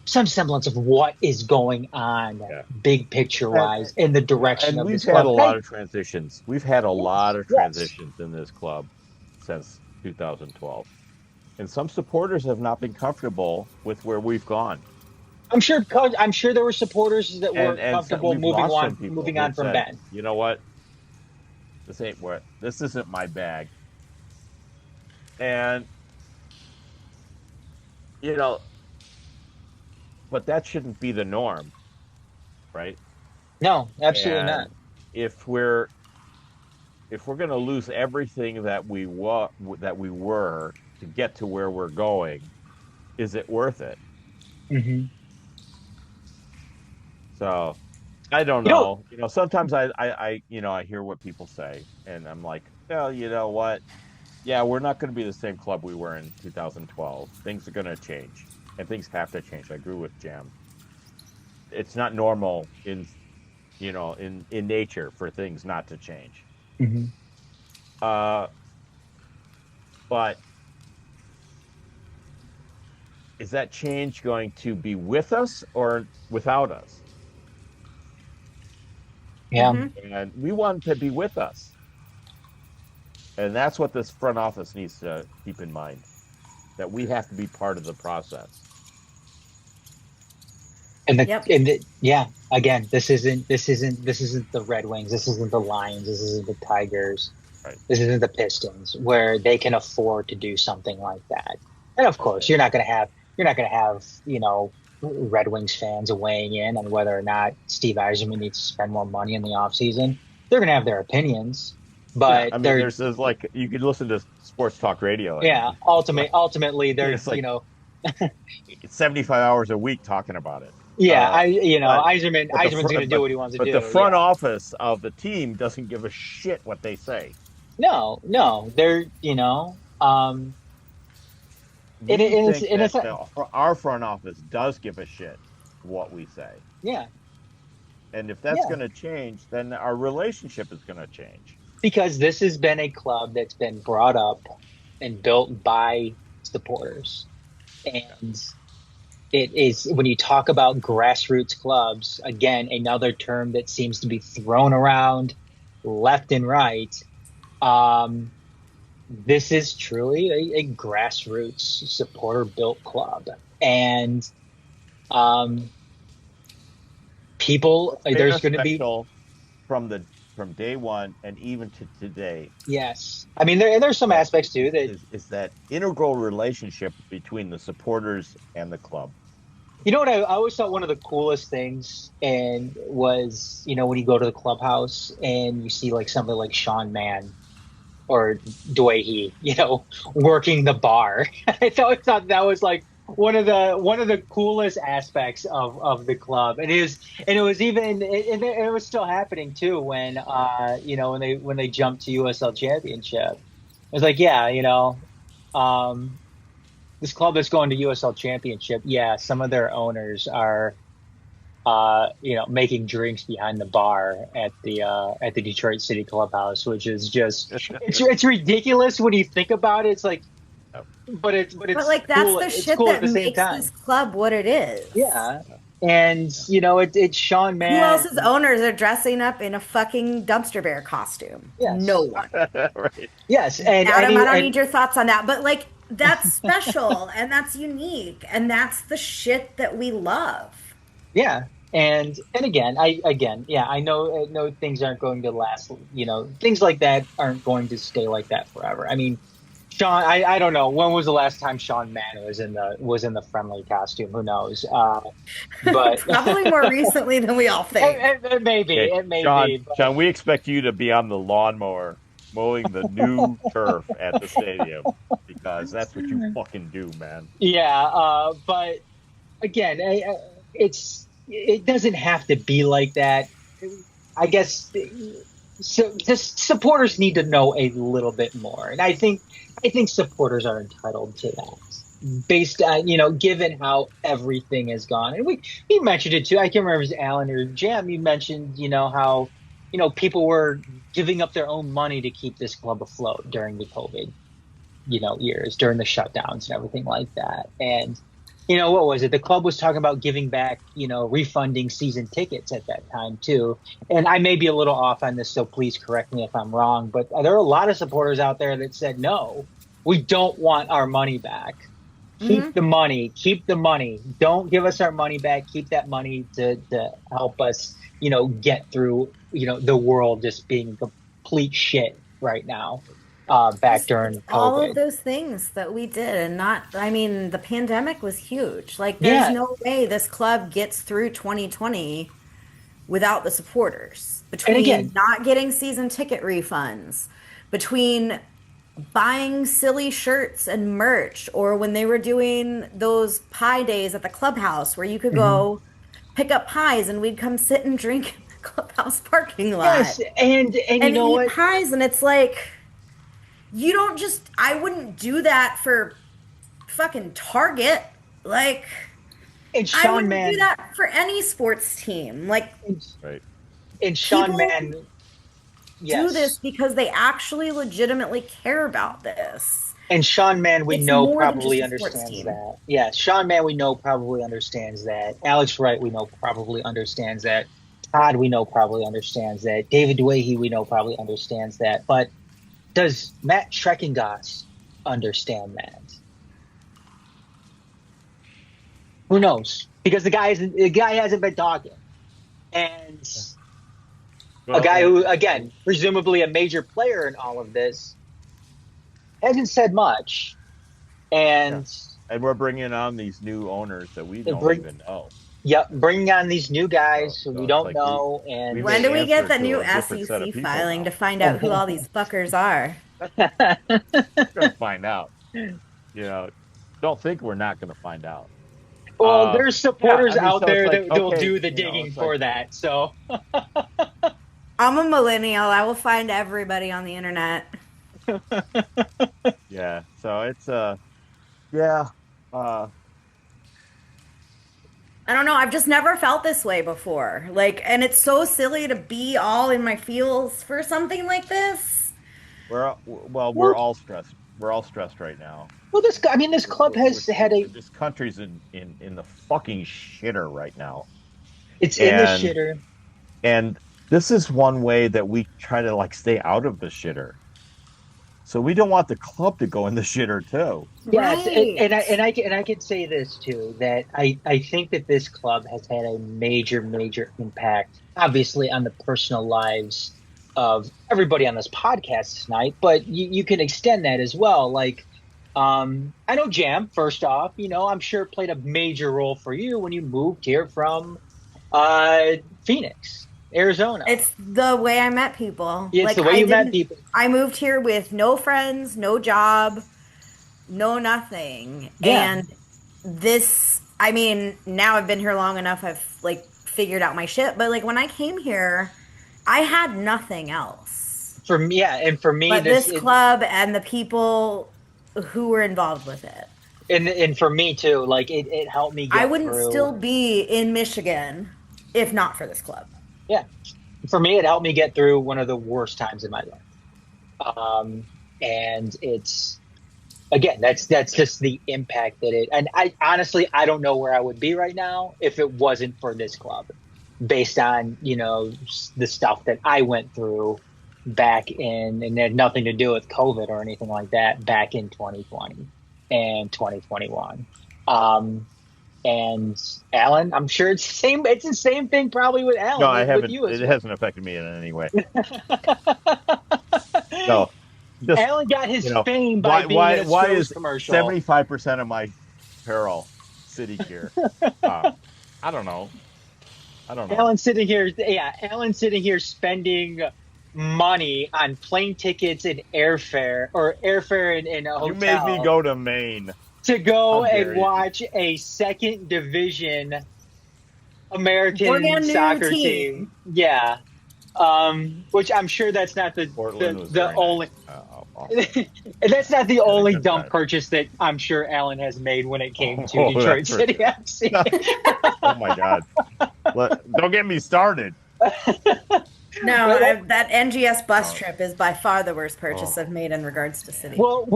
some semblance of what is going on, Yeah. big picture wise, in the direction And of we've this had club. a lot of transitions. We've had a lot of yes. transitions in this club since 2012. And some supporters have not been comfortable with where we've gone. I'm sure. I'm sure there were supporters that were And so comfortable we've lost some people moving who've on from said, Ben. you know what? This isn't my bag. And, you know, but that shouldn't be the norm, right? No, absolutely not. And if we're going to lose everything that we were to get to where we're going, is it worth it? Mm-hmm. So I don't You know, know. Sometimes I hear what people say, and I'm like, well, you know what? Yeah, we're not going to be the same club we were in 2012. Things are going to change, and things have to change. I agree with Jam. It's not normal in nature for things not to change. mhm. Uh, but is that change going to be with us or without us? Yeah. Hmm. And we want to be with us. And that's what this front office needs to keep in mind, that we have to be part of the process. Yep. Yeah, again, this isn't the Red Wings, this isn't the Lions, this isn't the Tigers, Right. this isn't the Pistons, where they can afford to do something like that. And of course, you're not gonna have Red Wings fans weighing in on whether or not Steve Yzerman needs to spend more money in the offseason. They're gonna have their opinions, Yeah, but I mean, they're there's like you could listen to sports talk radio. yeah, And ultimately they're it's like 75 hours a week talking about it. yeah, But Yzerman's gonna do what he wants to the do. front Yeah. office of the team doesn't give a shit what they say. No, they're We it's think in a that sense, our front office does give a shit what we say, yeah, and if that's yeah, going to change, then our relationship is going to change. because this has been a club that's been brought up and built by supporters, and it is when you talk about grassroots clubs, again, another term that seems to be thrown around left and right. Um, this is truly a grassroots supporter built club, and um, people What's made there's us going to be special from day one and even to today yes. I mean there's some that aspects too that is that integral relationship between the supporters and the club. what I always thought one of the coolest things and was when you go to the clubhouse and you see like somebody like Sean Mann or Dwayne, working the bar. I thought that was like one of the coolest aspects of the club. And it was even and it was still happening too when when they jumped to USL Championship. It was like, yeah, um this club that's going to USL Championship, yeah, some of their owners are making drinks behind the bar at the Detroit City Clubhouse, which is just it's ridiculous when you think about it. It's like, but it's like that's cool. the It's shit cool at that the same makes time. this club what it is. Yeah, and it's Sean Who Mann. else's owners are dressing up in a fucking dumpster bear costume? No Yes, one. Right. yes, and Adam, I don't and need your thoughts on that, but like that's special and that's unique and that's the shit that we love. yeah, and again, yeah, I know things aren't going to last. Things like that aren't going to stay like that forever. I mean, Sean, I don't know when was the last time Sean Mann was in the friendly costume. Who knows? But Probably more recently than we all think. Okay, it may Sean, be, but Sean, we expect you to be on the lawnmower mowing the new turf at the stadium because that's what you fucking do, man. yeah. But again, it doesn't have to be like that. I guess so. Just supporters need to know a little bit more, and I think supporters are entitled to that, based on given how everything has gone. And we mentioned it too. I can't remember if it was Alan or Jam. You mentioned how people were giving up their own money to keep this club afloat during the COVID years, during the shutdowns and everything like that. And what was it? The club was talking about giving back, refunding season tickets at that time too. And I may be a little off on this, so please correct me if I'm wrong. But there are a lot of supporters out there that said, no, we don't want our money back. Keep the money. Keep the money. Don't give us our money back. Keep that money to help us, get through, the world just being complete shit right now. Back during COVID. All of those things that we did, and the pandemic was huge. Like, there's no way this club gets through 2020 without the supporters. Between not getting season ticket refunds, between buying silly shirts and merch, or when they were doing those pie days at the clubhouse where you could go pick up pies and we'd come sit and drink in the clubhouse parking lot. Yes, and you know eat what? Pies, and it's like, you don't just, I wouldn't do that for fucking Target. Like, and I Sean wouldn't Mann do that for any sports team. Like, Right. and Sean people Mann do this because they actually legitimately care about this. And Sean Mann, we It's know more than probably just a sports understands team. that. Yeah, Sean Mann, we know probably understands that. Alex Wright, we know probably understands that. Todd, we know probably understands that. David Dwayhe, we know probably understands that. But does Matt Treckengas understand that? Who knows? Because the guy hasn't been talking, and a guy who, again, presumably a major player in all of this, hasn't said much. And we're bringing on these new owners that we don't even know. Yep, bringing on these new guys who So we don't like know. And When do we get the answer to new a different set of SEC people filing now. to find out who all these fuckers are? We're gonna find out. Don't think we're not gonna find out. well, there's supporters out so there it's like, that will okay, do the digging it's for like- that. So I'm a millennial. I will find everybody on the internet. Yeah. So it's I don't know. I've just never felt this way before. Like, and it's so silly to be all in my feels for something like this. we're all stressed. We're all stressed right now. well, this club has had a. This country's in the fucking shitter right now. It's in the and- shitter. And this is one way that we try to stay out of the shitter. So we don't want the club to go in the shitter too. Yes, Right. and I could say this too, that I think that this club has had a major impact, obviously, on the personal lives of everybody on this podcast tonight. But you can extend that as well. Like, I know Jam. First off, I'm sure it played a major role for you when you moved here from Phoenix, Arizona. It's the way I met people. Yeah, it's the way you met people. I moved here with no friends, no job, no nothing. Yeah. And this, now I've been here long enough, I've figured out my shit. But when I came here, I had nothing else. For me, and for me, But this club and the people who were involved with it. and for me too, it helped me get I wouldn't through. still be in Michigan if not for this club. Yeah, for me, it helped me get through one of the worst times in my life. And it's, again, that's just the impact that it. And I honestly, I don't know where I would be right now if it wasn't for this club, based on the stuff that I went through back in, and it had nothing to do with COVID or anything like that, back in 2020 and 2021. And Alan, I'm sure it's the same. It's the same thing probably with Alan. No, I with haven't. you as It well. hasn't affected me in any way. No, just Alan got his fame by being in a why Stroh's is commercial. 75% of my apparel city gear? I don't know. Alan's sitting here spending money on plane tickets and airfare, or airfare in a hotel. You made me go to Maine. To go How dare and you. watch a second division American Brand new soccer team. team. Yeah. Which I'm sure that's not Portland was the very only nice. that's not the only good dumb time. purchase that I'm sure Alan has made when it came to Oh, Detroit that's for City sure. FC. Oh my God! Don't get me started. No, Well, that NGS bus trip is by far the worst purchase I've made in regards to city. well,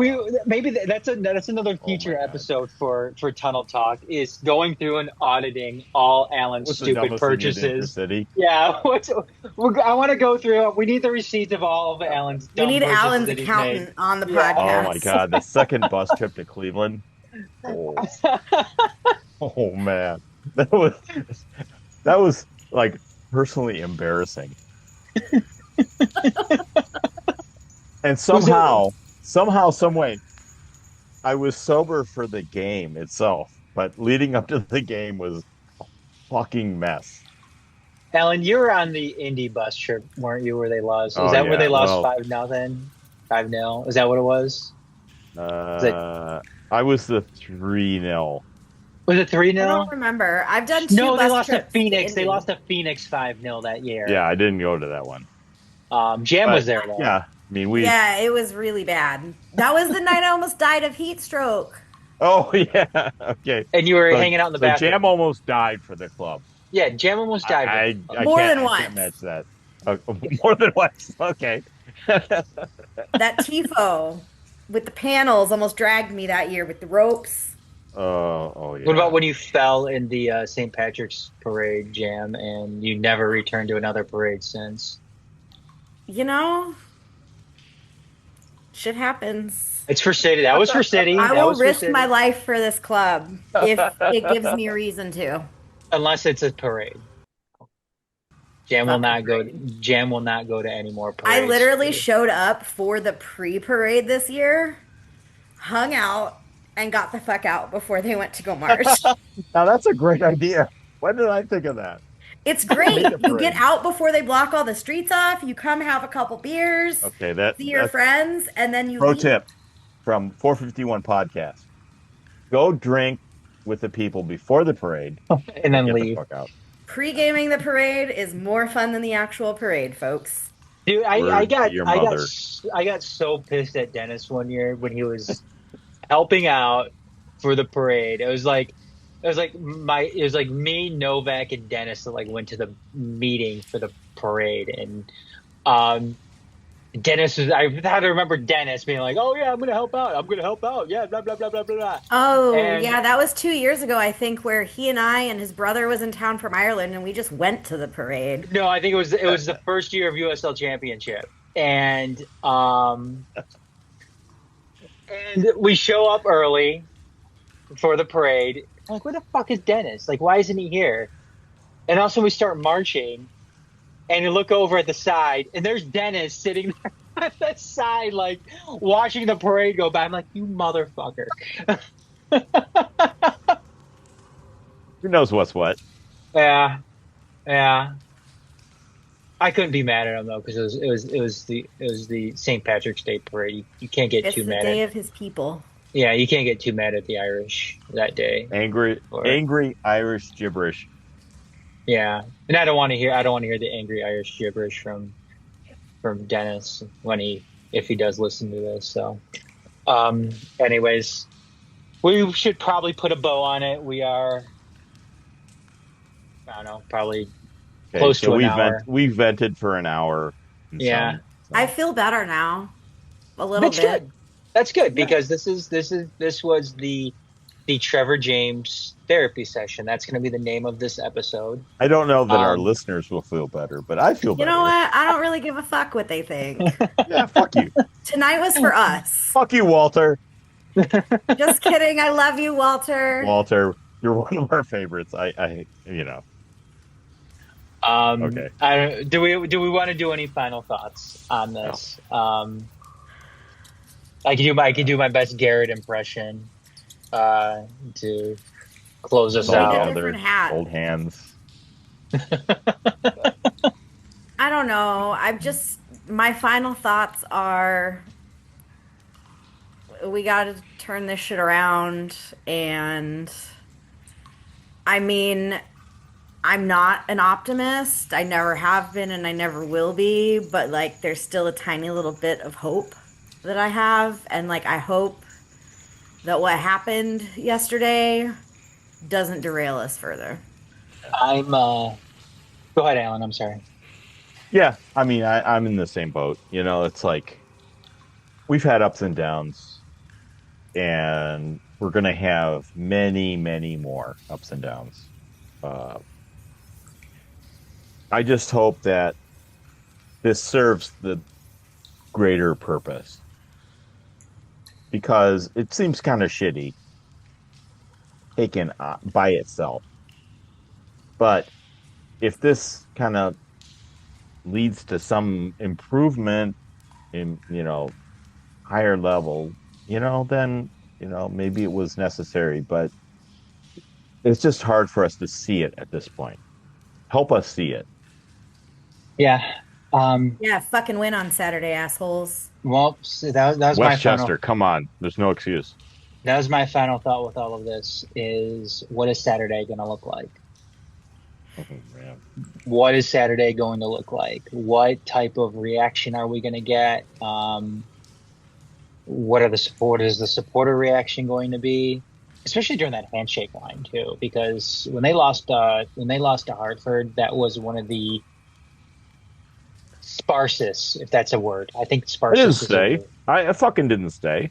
maybe that's another Oh my future God. episode for Tunnel Talk is going through and auditing all Alan's What's the stupid dumbest thing you did for purchases. City? Yeah, I want to go through. We need the receipts of all of Alan's We dumb need purchases Alan's that he's made. accountant on the Yeah. Oh my podcast. God, the second bus trip to Cleveland. Oh, oh man, that was that was like personally embarrassing. And Was it? somehow, some way, I was sober for the game itself, but leading up to the game was a fucking mess. Alan, you were on the Indy bus trip, weren't you? Where they lost? Is Oh that where they yeah, lost well, 5-0? 5-0. Is that what it was? Was it I was the 3-0. was it three I don't 0 remember. I've done two No, they bus lost to trips to Phoenix. They Indy. lost to Phoenix 5-0 that year. Yeah, I didn't go to that one, Jam but was there though. yeah, I mean we. Yeah, it was really bad. That was the night I almost died of heat stroke. Oh yeah, okay. And you were So, hanging out in the so bathroom. Jam almost died for the club. Yeah, Jam almost died. I More can't, than I can't once. match that. More than once. Okay. That tifo with the panels almost dragged me that year with the ropes. Oh yeah. What about when you fell in the St. Patrick's Parade, Jam, and you never returned to another parade since? You know, shit happens. It's for City. That was for City. I That will was for risk City. my life for this club if it gives me a reason to. Unless it's a parade. Jam will Fuck the not go. parade. Jam will not go to any more parades. I literally showed up for the pre-parade this year, hung out, and got the fuck out before they went to go march. Now that's a great idea. When did I think of that? It's great. Make a You get parade. out before they block all the streets off. You come have a couple beers, Okay, see your that's friends, and then you pro leave. tip from 451 podcast. Go drink with the people before the parade and then get the leave. fuck out. Pre-gaming the parade is more fun than the actual parade, folks. Dude, I Word got to your I got mother. I got so pissed at Dennis one year when he was helping out for the parade. It was like me, Novak, and Dennis that like went to the meeting for the parade, and Dennis was. I had to remember Dennis being like, "Oh yeah, I'm gonna help out. I'm gonna help out. Yeah, blah blah blah blah blah blah." Oh, And yeah, that was 2 years ago, I think, where he and I and his brother was in town from Ireland, and we just went to the parade. no, I think it was the first year of USL Championship, and we show up early for the parade. I'm like, where the fuck is Dennis? Like, why isn't he here? And also, we start marching, and you look over at the side, and there's Dennis sitting there at the side, like watching the parade go by. I'm like, you motherfucker. Who knows what's what? Yeah, yeah. I couldn't be mad at him though because it was the St. Patrick's Day parade. You can't get It's too the mad day at of his people. yeah, you can't get too mad at the Irish that day. Angry Irish gibberish. Yeah, and I don't want to hear the angry Irish gibberish from Dennis if he does listen to this. So, anyways, we should probably put a bow on it. We are, I don't know, probably Okay, close so to an hour. we vented for an hour. and Yeah. some. I feel better now. A little That's bit. good. That's good because this was the Trevor James therapy session. That's going to be the name of this episode. I don't know that our Um, listeners will feel better, but I feel You better. know what? I don't really give a fuck what they think. Yeah, fuck you. Tonight was for us. Fuck you, Walter. Just kidding. I love you, Walter. Walter, you're one of our favorites. I you know. Okay. Do we want to do any final thoughts on this? I could do my best Garrett impression to close us Like a out. different hat. Old hands. I don't know. My final thoughts are we got to turn this shit around. And I mean, I'm not an optimist. I never have been and I never will be. But like, there's still a tiny little bit of hope that I have. And like, I hope that what happened yesterday doesn't derail us further. Go ahead, Alan. I'm sorry. Yeah, I mean, I'm in the same boat. You know, it's like we've had ups and downs, and we're going to have many, many more ups and downs. Uh, I just hope that this serves the greater purpose because it seems kind of shitty taken by itself. But if this kind of leads to some improvement in, higher level, then, maybe it was necessary, but it's just hard for us to see it at this point. Help us see it. Yeah. Yeah, fucking win on Saturday, assholes. Well, so that was my final. Westchester, come on. There's no excuse. That was my final thought with all of this: is what is Saturday going to look like? Oh, man. What is Saturday going to look like? What type of reaction are we going to get? What are the supporters? The supporter reaction going to be, especially during that handshake line too? Because when they lost to Hartford, that was one of the sparsest, if that's a word. I think I sparsest. didn't stay. I fucking didn't stay.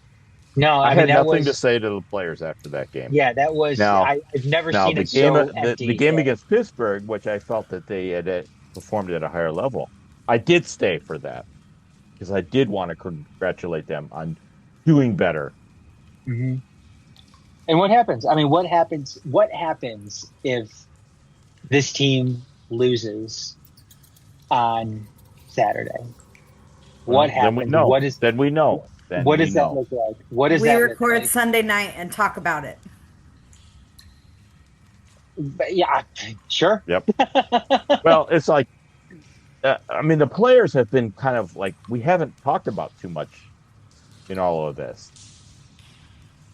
No, I I had mean that nothing was to say to the players after that game. yeah, that was. Now, I've never now seen the it game, so empty. the game against Pittsburgh, which I felt that they had performed at a higher level, I did stay for that because I did want to congratulate them on doing better. Mhm. And what happens? I mean, what happens? What happens if this team loses on Saturday? What Then we happens? know. What is? Then we know. Then What we does that know. look like? What does We that look record like? Sunday night and talk about it. But yeah, sure. Yep. Well, it's like, I mean, the players have been kind of like we haven't talked about too much in all of this.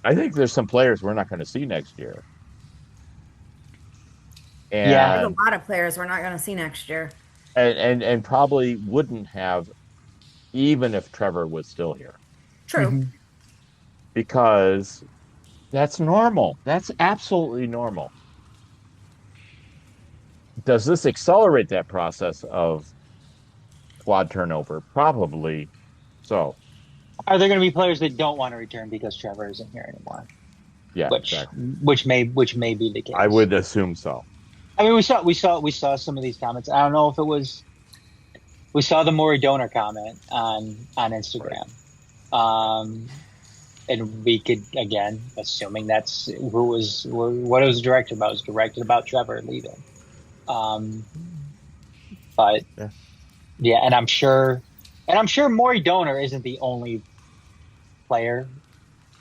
I think there's some players we're not going to see next year. Yeah. There's And a lot of players we're not going to see next year. and probably wouldn't have even if Trevor was still here True. Mhm. because that's normal. That's absolutely normal. Does this accelerate that process of squad turnover? Probably so. Are there going to be players that don't want to return because Trevor isn't here anymore? Yeah, Which, exactly. which may be the case. I would assume so. I mean, we saw some of these comments. I don't know if it was. We saw the Maury Donor comment on Instagram, and we could again, assuming that's what it was directed about. It was directed about Trevor leaving. But yeah, and I'm sure Maury Donor isn't the only player,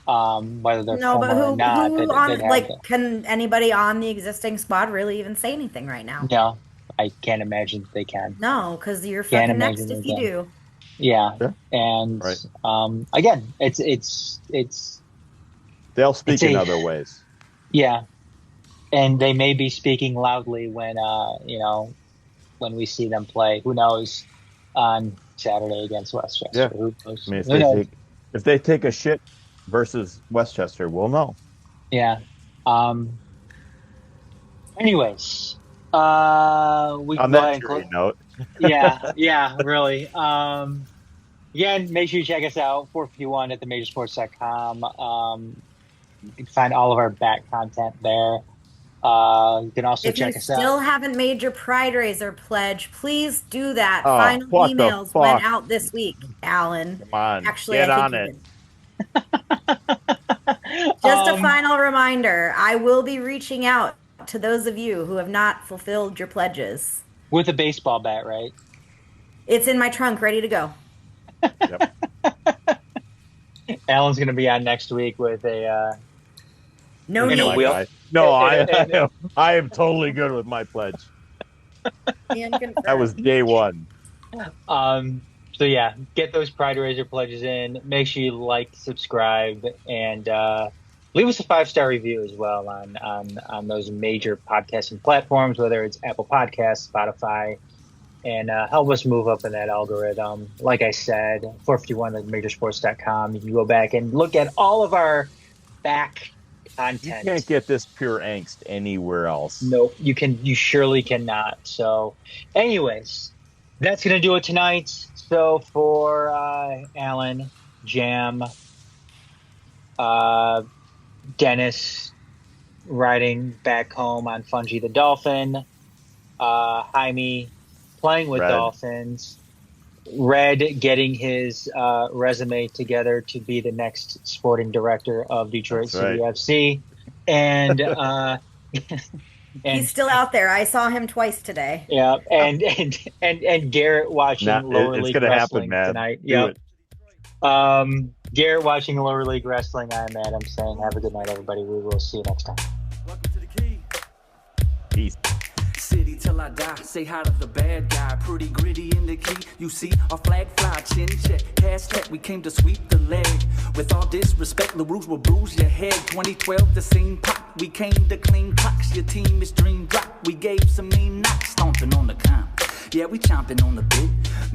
whether they're No, but former or not, who that on have like that. can anybody on the existing squad really even say anything right now? No, I can't imagine they can. No, because you're Can't fucking imagine next if they you can. do. Yeah, Yeah. and Right. again, it's They'll speak It's in a- other ways. yeah, and they may be speaking loudly when when we see them play. Who knows on Saturday against Westchester? Yeah. Who knows? I mean, Who knows? if they take a shit versus Westchester, we'll know. Yeah. Anyways, we can On go that ahead and cheery note, yeah, really. Again, make sure you check us out, 451 at themajorsports.com. You can find all of our back content there. You can also If you check us still out. haven't made your Pride Raiser pledge, please do that. Oh, Final what the emails went fuck? out this week, Alan. come on, Actually, get I think on you it. did. Just a Um, final reminder, I will be reaching out to those of you who have not fulfilled your pledges. with a baseball bat, right? It's in my trunk, ready to go. Yep. Alan's going to be on next week with a. No In a need. wheel. No, And- I am totally good with my pledge. Can confirm. That was day one. So yeah, get those Pride Raiser pledges in. Make sure you like, subscribe, and leave us a 5-star review as well on those major podcasting platforms, whether it's Apple Podcasts, Spotify, and help us move up in that algorithm. Like I said, 451 at majorsports.com. You can go back and look at all of our back You content. can't get this pure angst anywhere else. Nope, you surely cannot. So, anyways, That's going to do it tonight. So for Alan, Jam, Dennis riding back home on Fungi the Dolphin, Jaime playing with Red. Dolphins, Red getting his resume together to be the next sporting director of Detroit That's City right. FC, and He's still out there. I saw him twice today. yeah, and Garrett watching lower It's league gonna wrestling happen, man. tonight. Do Yep. it. Garrett watching lower league wrestling. I'm Adam saying, have a good night, everybody. We will see you next time. Welcome to the key. Peace. City till I die, say hi to the bad guy. Pretty gritty in the key, you see our flag fly, chin check, cash tech, we came to sweep the leg. With all disrespect, LaRouche will bruise your head. 2012, the scene pop, we came to clean clocks. Your team is dream drop, we gave some mean knocks. Stomping on the comp, yeah, we chomping on the bit.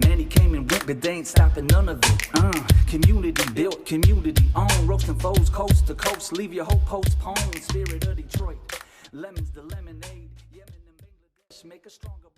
Many came and went, but they ain't stopping none of it. Community built, community owned. Roasting foes coast to coast, leave your hope postponed. Spirit of Detroit, lemons the lemonade. Yemen and Bangladesh make a stronger